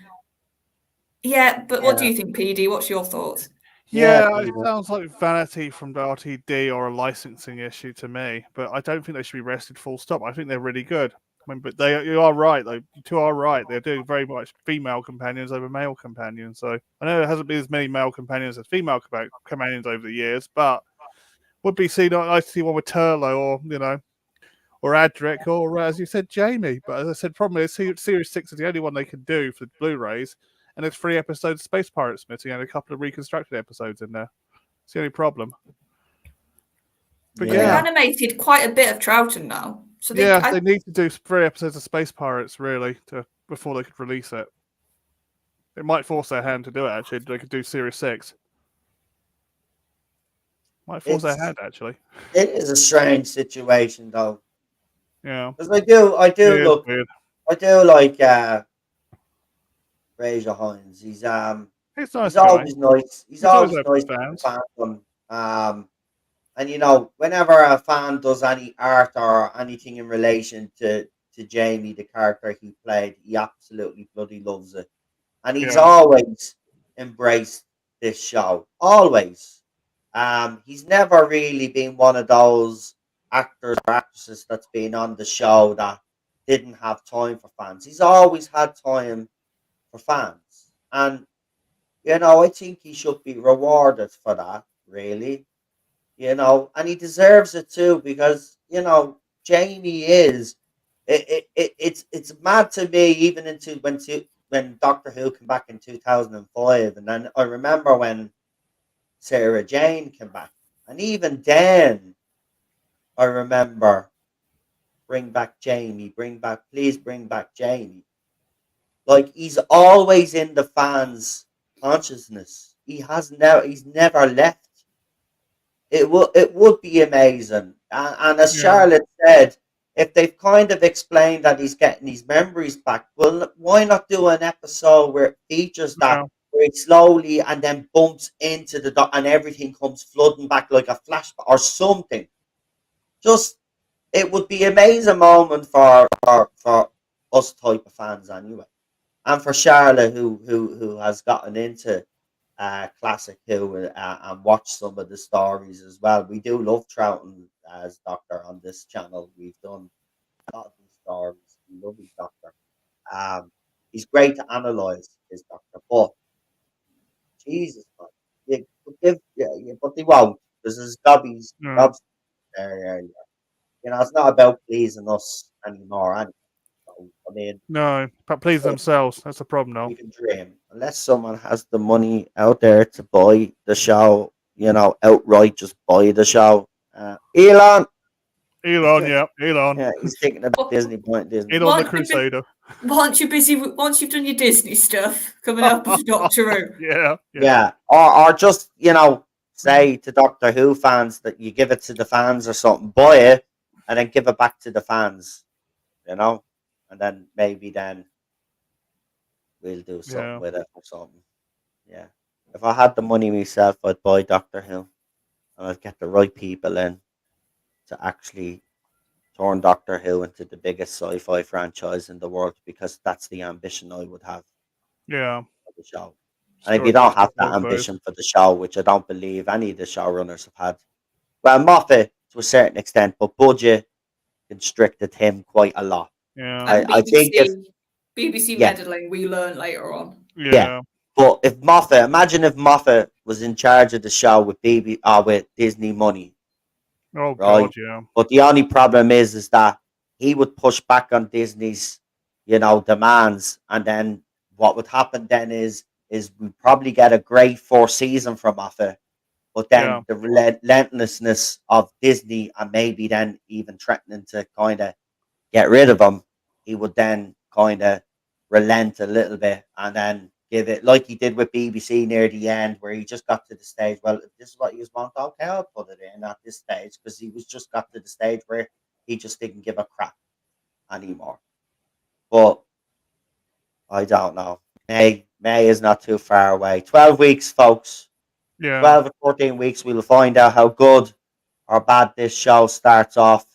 yeah, but what do you think, PD? What's your thoughts? Yeah, it sounds like vanity from the RTD or a licensing issue to me, but I don't think they should be rested full stop. I think they're really good. I mean, but you are right, though. You two are right. They're doing very much female companions over male companions. So I know there hasn't been as many male companions as female companions over the years, but would be seen. I see one with Turlo, or Adric, or as you said, Jamie. But as I said, problem is Series 6 is the only one they can do for Blu-rays, and there's 3 episodes of Space Pirates missing and a couple of reconstructed episodes in there. It's the only problem. But they've animated quite a bit of Troughton now. So they need to do 3 episodes of Space Pirates, really, before they could release it. It might force their hand to do it, actually. They could do Series 6. Might force their hand, actually. It is a strange situation, though. Yeah. Because I do like Fraser Hines. He's nice. He's always nice. He's always nice to fandom. And whenever a fan does any art or anything in relation to Jamie, the character he played, he absolutely bloody loves it. And he's always embraced this show. Always. He's never really been one of those actors or actresses that's been on the show that didn't have time for fans. He's always had time for fans. And, I think he should be rewarded for that, really. And he deserves it too, because, Jamie is, it's mad to me, even when Doctor Who came back in 2005. And then I remember when Sarah Jane came back. And even then, I remember, please bring back Jamie. Like, he's always in the fans' consciousness. He's never left. It would be amazing. And as Charlotte said, if they've kind of explained that he's getting his memories back, well, why not do an episode where it features that, where it slowly and then bumps into and everything comes flooding back like a flashback or something. Just, it would be an amazing moment for us type of fans anyway. And for Charlotte, who has gotten into classic Who and watched some of the stories as well. We do love Troughton as Doctor on this channel. We've done a lot of these stories. We love his Doctor. He's great to analyze his Doctor, but Jesus, man, but they won't. This is Gobby's there. It's not about pleasing us anymore. Anyway. I mean, no, but please themselves. That's the problem now. You can dream. Unless someone has the money out there to buy the show, outright just buy the show. Elon. Elon. Yeah, he's thinking about Disney. Elon the Crusader. Once you've done your Disney stuff, coming up with Doctor Who. Yeah. Or just, say to Doctor Who fans that you give it to the fans or something, buy it, and then give it back to the fans, and then maybe we'll do something with it or something. Yeah. If I had the money myself, I'd buy Doctor Who, and I'd get the right people in to actually turn Doctor Who into the biggest sci-fi franchise in the world, because that's the ambition I would have. Yeah. For the show. And if you don't have that ambition for the show, which I don't believe any of the showrunners have had, well, Moffat to a certain extent, but budget constricted him quite a lot. Yeah. I think BBC meddling, we learned later on. Yeah. But if imagine if Moffat was in charge of the show with with Disney money, Oh right? God, yeah. But the only problem is that he would push back on Disney's, demands, and then what would happen then is we probably get a great fourth season from Moffat, but Yeah. then the relentlessness of Disney and maybe then even threatening to kind of get rid of him, he would then kind of relent a little bit and then give it like he did with BBC near the end, where he just got to the stage. Well, if this is what you want, okay, I'll put it in at this stage, because he was just got to the stage where he just didn't give a crap anymore. But I don't know. May is not too far away. 12 weeks, folks. Yeah. 12 or 14 weeks. We'll find out how good or bad this show starts off.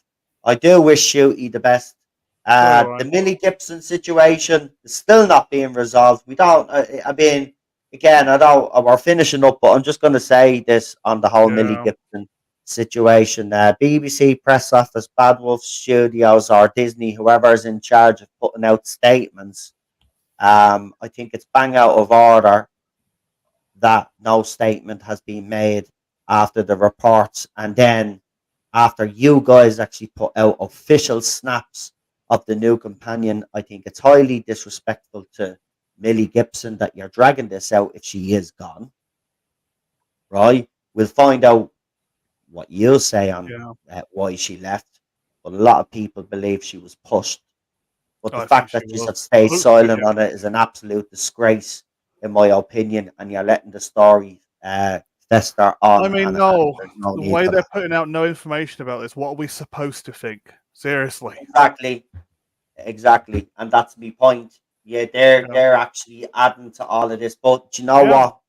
I do wish Shooty the best. The Millie Gibson situation is still not being resolved. We don't. I mean, again, I don't. We're finishing up, but I'm just going to say this on the whole Millie Gibson situation. BBC press office, Bad Wolf Studios, or Disney, whoever is in charge of putting out statements. I think it's bang out of order that no statement has been made after the reports, and then after you guys actually put out official snaps of the new companion. I think it's highly disrespectful to Millie Gibson that you're dragging this out if she is gone. Right? We'll find out what you'll say on why she left, but a lot of people believe she was pushed. But the fact that you have stayed silent on it is an absolute disgrace, in my opinion, and you're letting the story fester on. I mean, no the way they're putting out no information about this, what are we supposed to think? Seriously. Exactly. And that's my point. Yeah, they're actually adding to all of this. But you know what?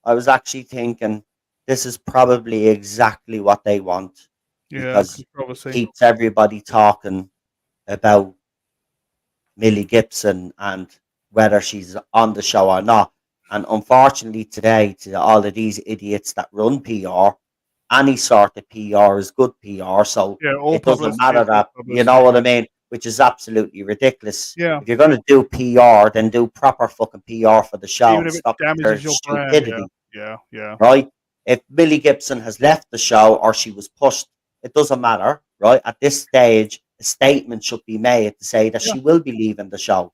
I was actually thinking this is probably exactly what they want. Because it keeps everybody talking about Millie Gibson and whether she's on the show or not. And unfortunately today, to all of these idiots that run PR, any sort of PR is good PR. So it doesn't matter that, you know what I mean? Which is absolutely ridiculous. Yeah. If you're going to do PR, then do proper fucking PR for the show. Even if stop it damages your stupidity. Brand, yeah. Right? If Millie Gibson has left the show or she was pushed, it doesn't matter. Right? At this stage, a statement should be made to say that she will be leaving the show.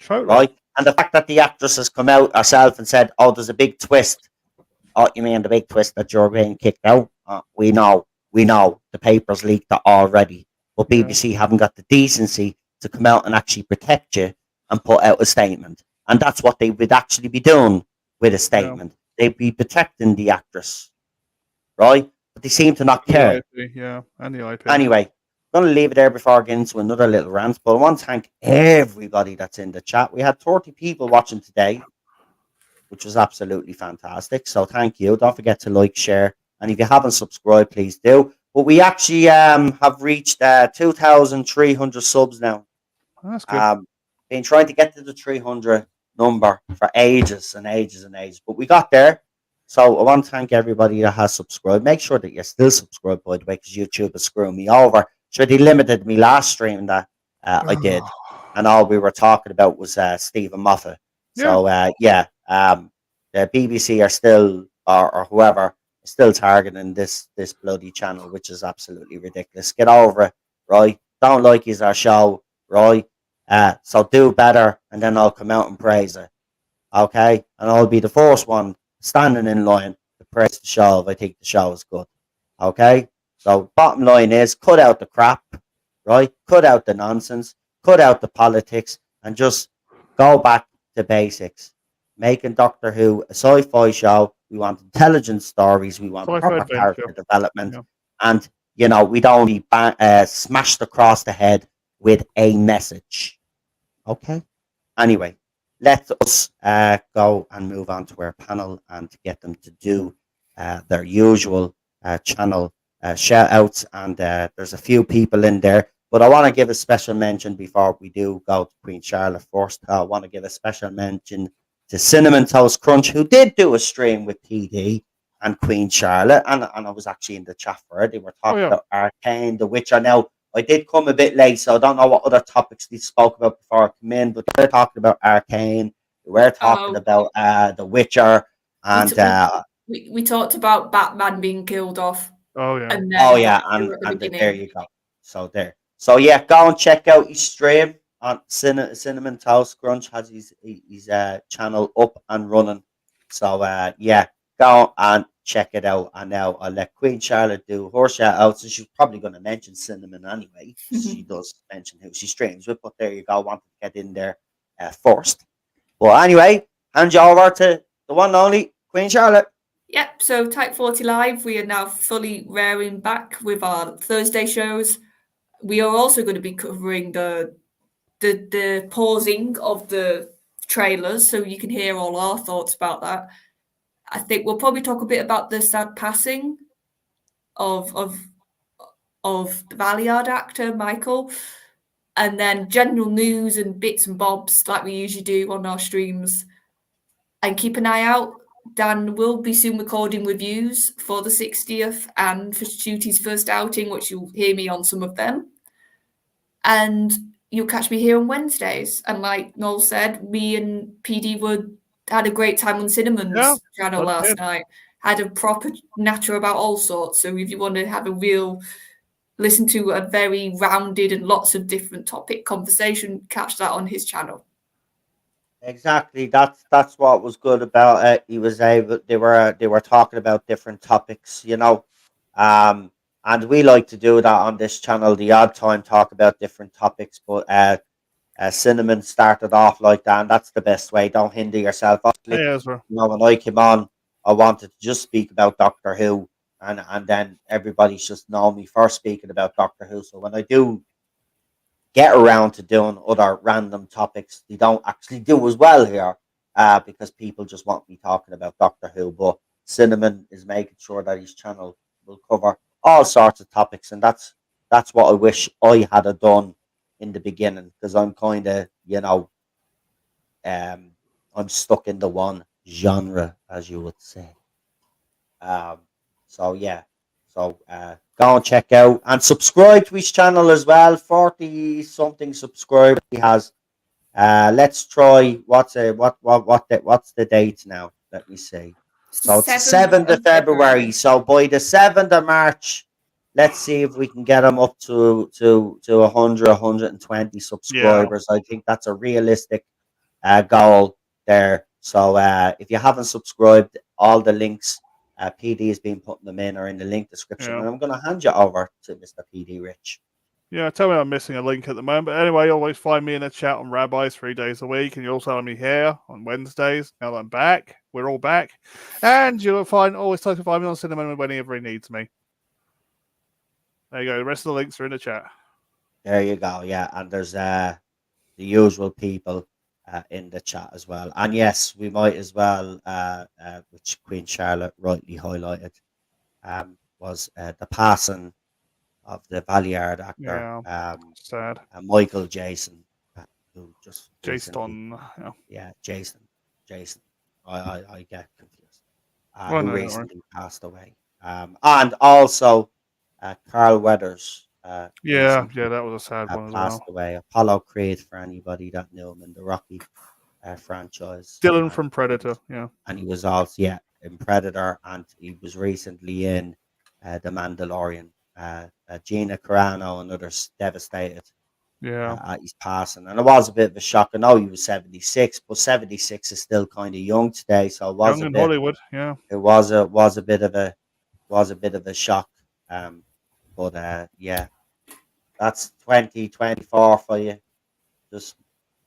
Right? And the fact that the actress has come out herself and said, "Oh, there's a big twist." Oh, you mean the big twist that you're being kicked out? We know. The papers leaked it already. But BBC haven't got the decency to come out and actually protect you and put out a statement. And that's what they would actually be doing with a statement. They'd be protecting the actress. Right? But they seem to not care. And the IP. Anyway, I'm going to leave it there before I get into another little rant. But I want to thank everybody that's in the chat. We had 30 people watching today, which was absolutely fantastic. So thank you. Don't forget to like, share. And if you haven't subscribed, please do. But we actually have reached 2,300 subs now. That's good. Been trying to get to the 300 number for ages and ages and ages. But we got there. So I want to thank everybody that has subscribed. Make sure that you're still subscribed, by the way, because YouTube is screwing me over. So they limited me last stream that I did. And all we were talking about was Stephen Moffat. So, the BBC are still, or whoever, still targeting this bloody channel, which is absolutely ridiculous. Get over it, right? Don't like is our show, right? So do better, and then I'll come out and praise it, okay? And I'll be the first one standing in line to praise the show if I think the show is good, okay? So bottom line is, cut out the crap, right? Cut out the nonsense, cut out the politics, and just go back to basics. Making Doctor Who a sci-fi show. We want intelligent stories. We want proper character development. And, we don't be smashed across the head with a message. Okay? Anyway, let us go and move on to our panel and get them to do their usual channel shout outs. And there's a few people in there. But I want to give a special mention before we do go to Queen Charlotte first. I want to give a special mention to Cinnamon Toast Crunch, who did do a stream with PD and Queen Charlotte, and I was actually in the chat for it. They were talking about Arcane, The Witcher. Now, I did come a bit late, so I don't know what other topics they spoke about before I came in, but they're talking about Arcane. It were talking about The Witcher, and we talked about Batman being killed off. Oh yeah. And then and there you go. So yeah, go and check out his stream on Cinnamon Toast Crunch has his channel up and running. So yeah, go and check it out. And now I'll let Queen Charlotte do her shout outs, and she's probably going to mention Cinnamon anyway. She does mention who she streams with, but there you go. Want to get in there first. Well, anyway, hand you over to the one and only Queen Charlotte. Yep, so Type 40 Live, we are now fully rearing back with our Thursday shows. We are also going to be covering the pausing of the trailers, so you can hear all our thoughts about that. I think we'll probably talk a bit about the sad passing of the Valeyard actor, Michael, and then general news and bits and bobs like we usually do on our streams. And keep an eye out. Dan will be soon recording reviews for the 60th and for Shooty's first outing, which you'll hear me on some of them. And you'll catch me here on Wednesdays. And like Noel said, me and PD had a great time on Cinnamon's channel last night. Had a proper natter about all sorts. So if you want to have a real listen to a very rounded and lots of different topic conversation, catch that on his channel. Exactly. That's what was good about it. He was able. They were talking about different topics, and we like to do that on this channel. The odd time talk about different topics, but Cinnamon started off like that, and that's the best way. Don't hinder yourself. When I came on, I wanted to just speak about Doctor Who, and then everybody's just known me for speaking about Doctor Who. So when I do get around to doing other random topics, they don't actually do as well here, because people just want me talking about Doctor Who. But Cinnamon is making sure that his channel will cover all sorts of topics, and that's what I wish I had done in the beginning, because I'm kind of I'm stuck in the one genre, as you would say. So yeah, so go and check out and subscribe to his channel as well. 40 something subscribers he has. Let's try what's the date now? Let me see. So it's the 7th of February. So by the 7th of March, let's see if we can get him up to 100, 120 subscribers. I think that's a realistic goal there. So if you haven't subscribed, all the links PD has been putting them in or in the link description, and I'm going to hand you over to Mr. PD Rich. Yeah, tell me I'm missing a link at the moment. But anyway, always find me in the chat on Rabbis 3 days a week, and you'll also find me here on Wednesdays. Now that I'm back, we're all back, and you'll always try to find me on Cinnamon whenever he needs me. There you go. The rest of the links are in the chat. There you go. Yeah, and there's the usual people in the chat as well. And yes, we might as well, which Queen Charlotte rightly highlighted, was the passing of the Valeyard actor, sad. Michael Jason, who just Jason, Jason. I get confused. Who recently passed away, and also Carl Weathers. That was a sad one as well. Passed away. Apollo Creed, for anybody that knew him in the Rocky franchise. Dylan from Predator, and he was also in Predator, and he was recently in The Mandalorian. Gina Carano and others devastated at his passing, and it was a bit of a shock. I know he was 76, but 76 is still kind of young today, so it was young in Hollywood. It was a bit of a shock. But that's 2024 for you. Just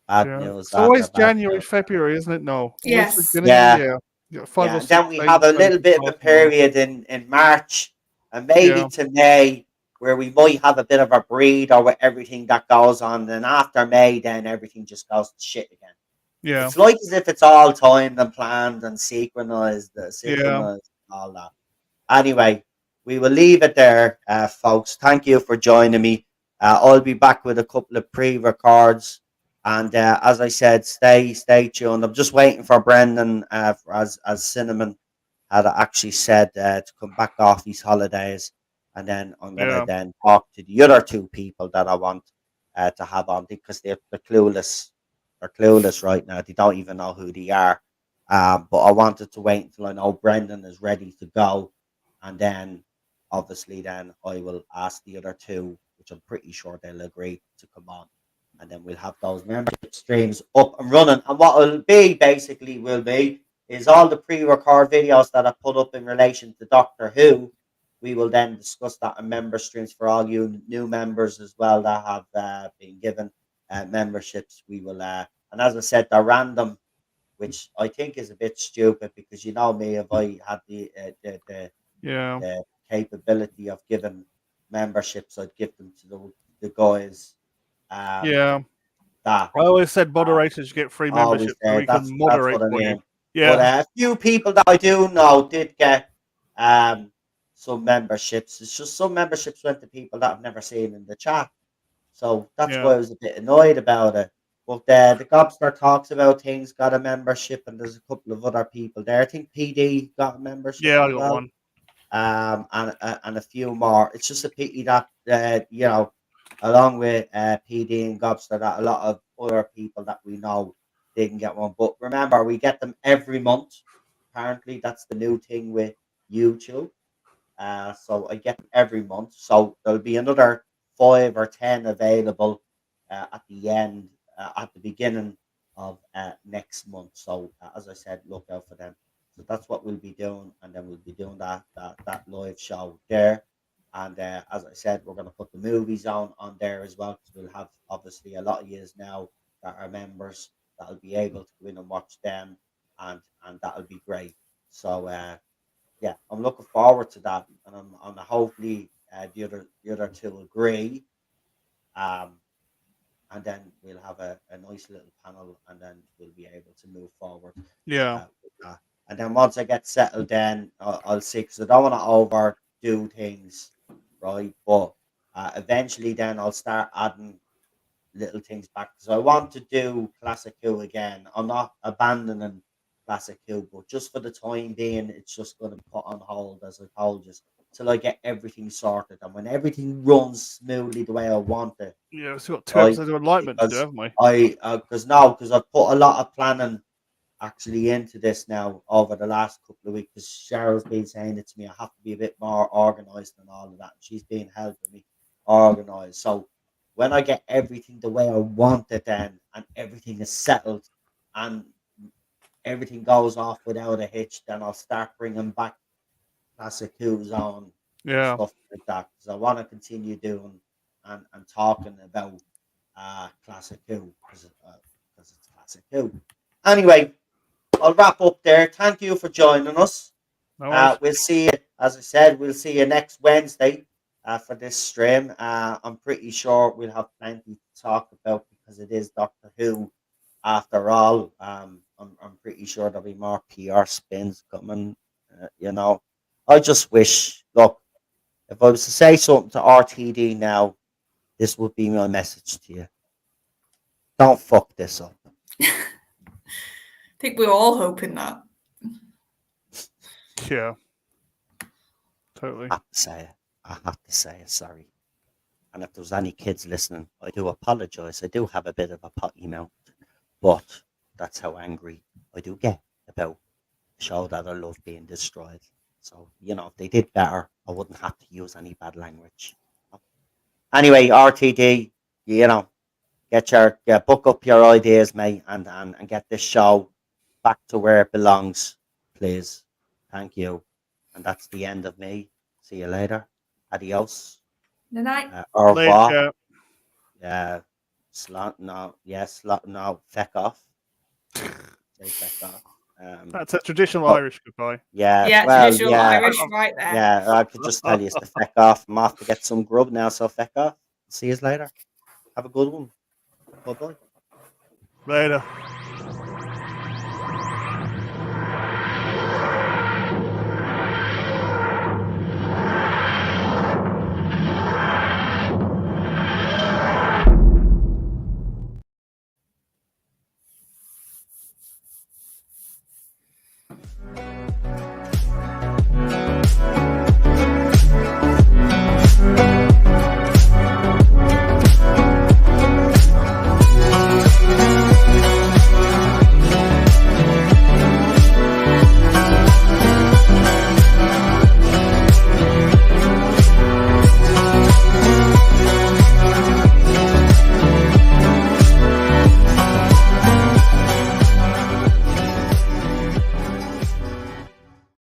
bad news. It's always January, February, isn't it? No. Yes. Yeah. Then we have a little bit of a period in March and maybe to May, where we might have a bit of a breather with everything that goes on. Then after May, then everything just goes to shit again. Yeah. It's like as if it's all timed and planned and synchronized all that. Anyway, we will leave it there, folks. Thank you for joining me. I'll be back with a couple of pre-records. And as I said, stay tuned. I'm just waiting for Brendan, as Cinnamon had actually said, to come back off these holidays. And then I'm going to then talk to the other two people that I want to have on, because they're clueless they're clueless right now. They don't even know who they are. But I wanted to wait until I know Brendan is ready to go, and then obviously then I will ask the other two, which I'm pretty sure they'll agree to come on, and then we'll have those membership streams up and running. And what it'll be basically will be is all the pre-record videos that I put up in relation to Doctor Who. We will then discuss that in member streams for all you new members as well that have been given memberships. We will, and as I said, they're random, which I think is a bit stupid because you know me, if I had the capability of giving memberships, I'd give them to the guys. That I always said moderators should get free membership so we can moderate what I for mean. you. Yeah, But a few people that I do know did get some memberships. It's just some memberships went to people that I've never seen in the chat. So that's why I was a bit annoyed about it. But the Gobster talks about things, got a membership, and there's a couple of other people there. I think PD got a membership. Yeah, I got one. And a few more. It's just a pity that you know, along with PD and Gobster, that a lot of other people that we know didn't get one. But remember, we get them every month. Apparently, that's the new thing with YouTube. So I get them every month. So there'll be another 5 or 10 available at the end, at the beginning of next month. So as I said, look out for them. So that's what we'll be doing, and then we'll be doing that live show there. And as I said, we're going to put the movies on there as well, because we'll have obviously a lot of years now that are members that'll be able to go in and watch them, and that'll be great. So yeah, I'm looking forward to that, and I'm hopefully the other two agree. And then we'll have a nice little panel, and then we'll be able to move forward. With that. And then once I get settled, then I'll see, because I don't want to overdo things, right? But eventually, then I'll start adding little things back, because I want to do Classic Who again. I'm not abandoning Classic Who, but just for the time being, it's just going to put on hold, as I told you, till I get everything sorted. And when everything runs smoothly the way I want it. Yeah, we've got 2 episodes of Enlightenment to do, haven't we? Because I've put a lot of planning actually into this now over the last couple of weeks, because Cheryl's been saying it to me, I have to be a bit more organized and all of that. She's been helping me organize. So when I get everything the way I want it, then, and everything is settled and everything goes off without a hitch, then I'll start bringing back Classic Who's on and stuff like that, because I want to continue doing and talking about Classic Who, because it's Classic Who. Anyway, I'll wrap up there. Thank you for joining us. We'll see you, as I said, we'll see you next Wednesday for this stream. I'm pretty sure we'll have plenty to talk about, because it is Doctor Who after all. I'm pretty sure there'll be more PR spins coming. You know, I just wish, look, if I was to say something to RTD now, this would be my message to you. Don't fuck this up. I think we're all hoping that. Yeah. Totally. I have to say it, sorry. And if there's any kids listening, I do apologise. I do have a bit of a potty mouth, but that's how angry I do get about the show that I love being destroyed. So, you know, if they did better, I wouldn't have to use any bad language. Anyway, RTD, you know, book up your ideas, mate, and get this show back to where it belongs, please. Thank you. And that's the end of me. See you later. Adios. Good night. Au revoir. No, feck off. Say feck off. That's a traditional Irish goodbye. Yeah, traditional Irish right there. Yeah, I could just tell you to feck off. I'm off to get some grub now, so feck off. See you later. Have a good one. Bye-bye. Later.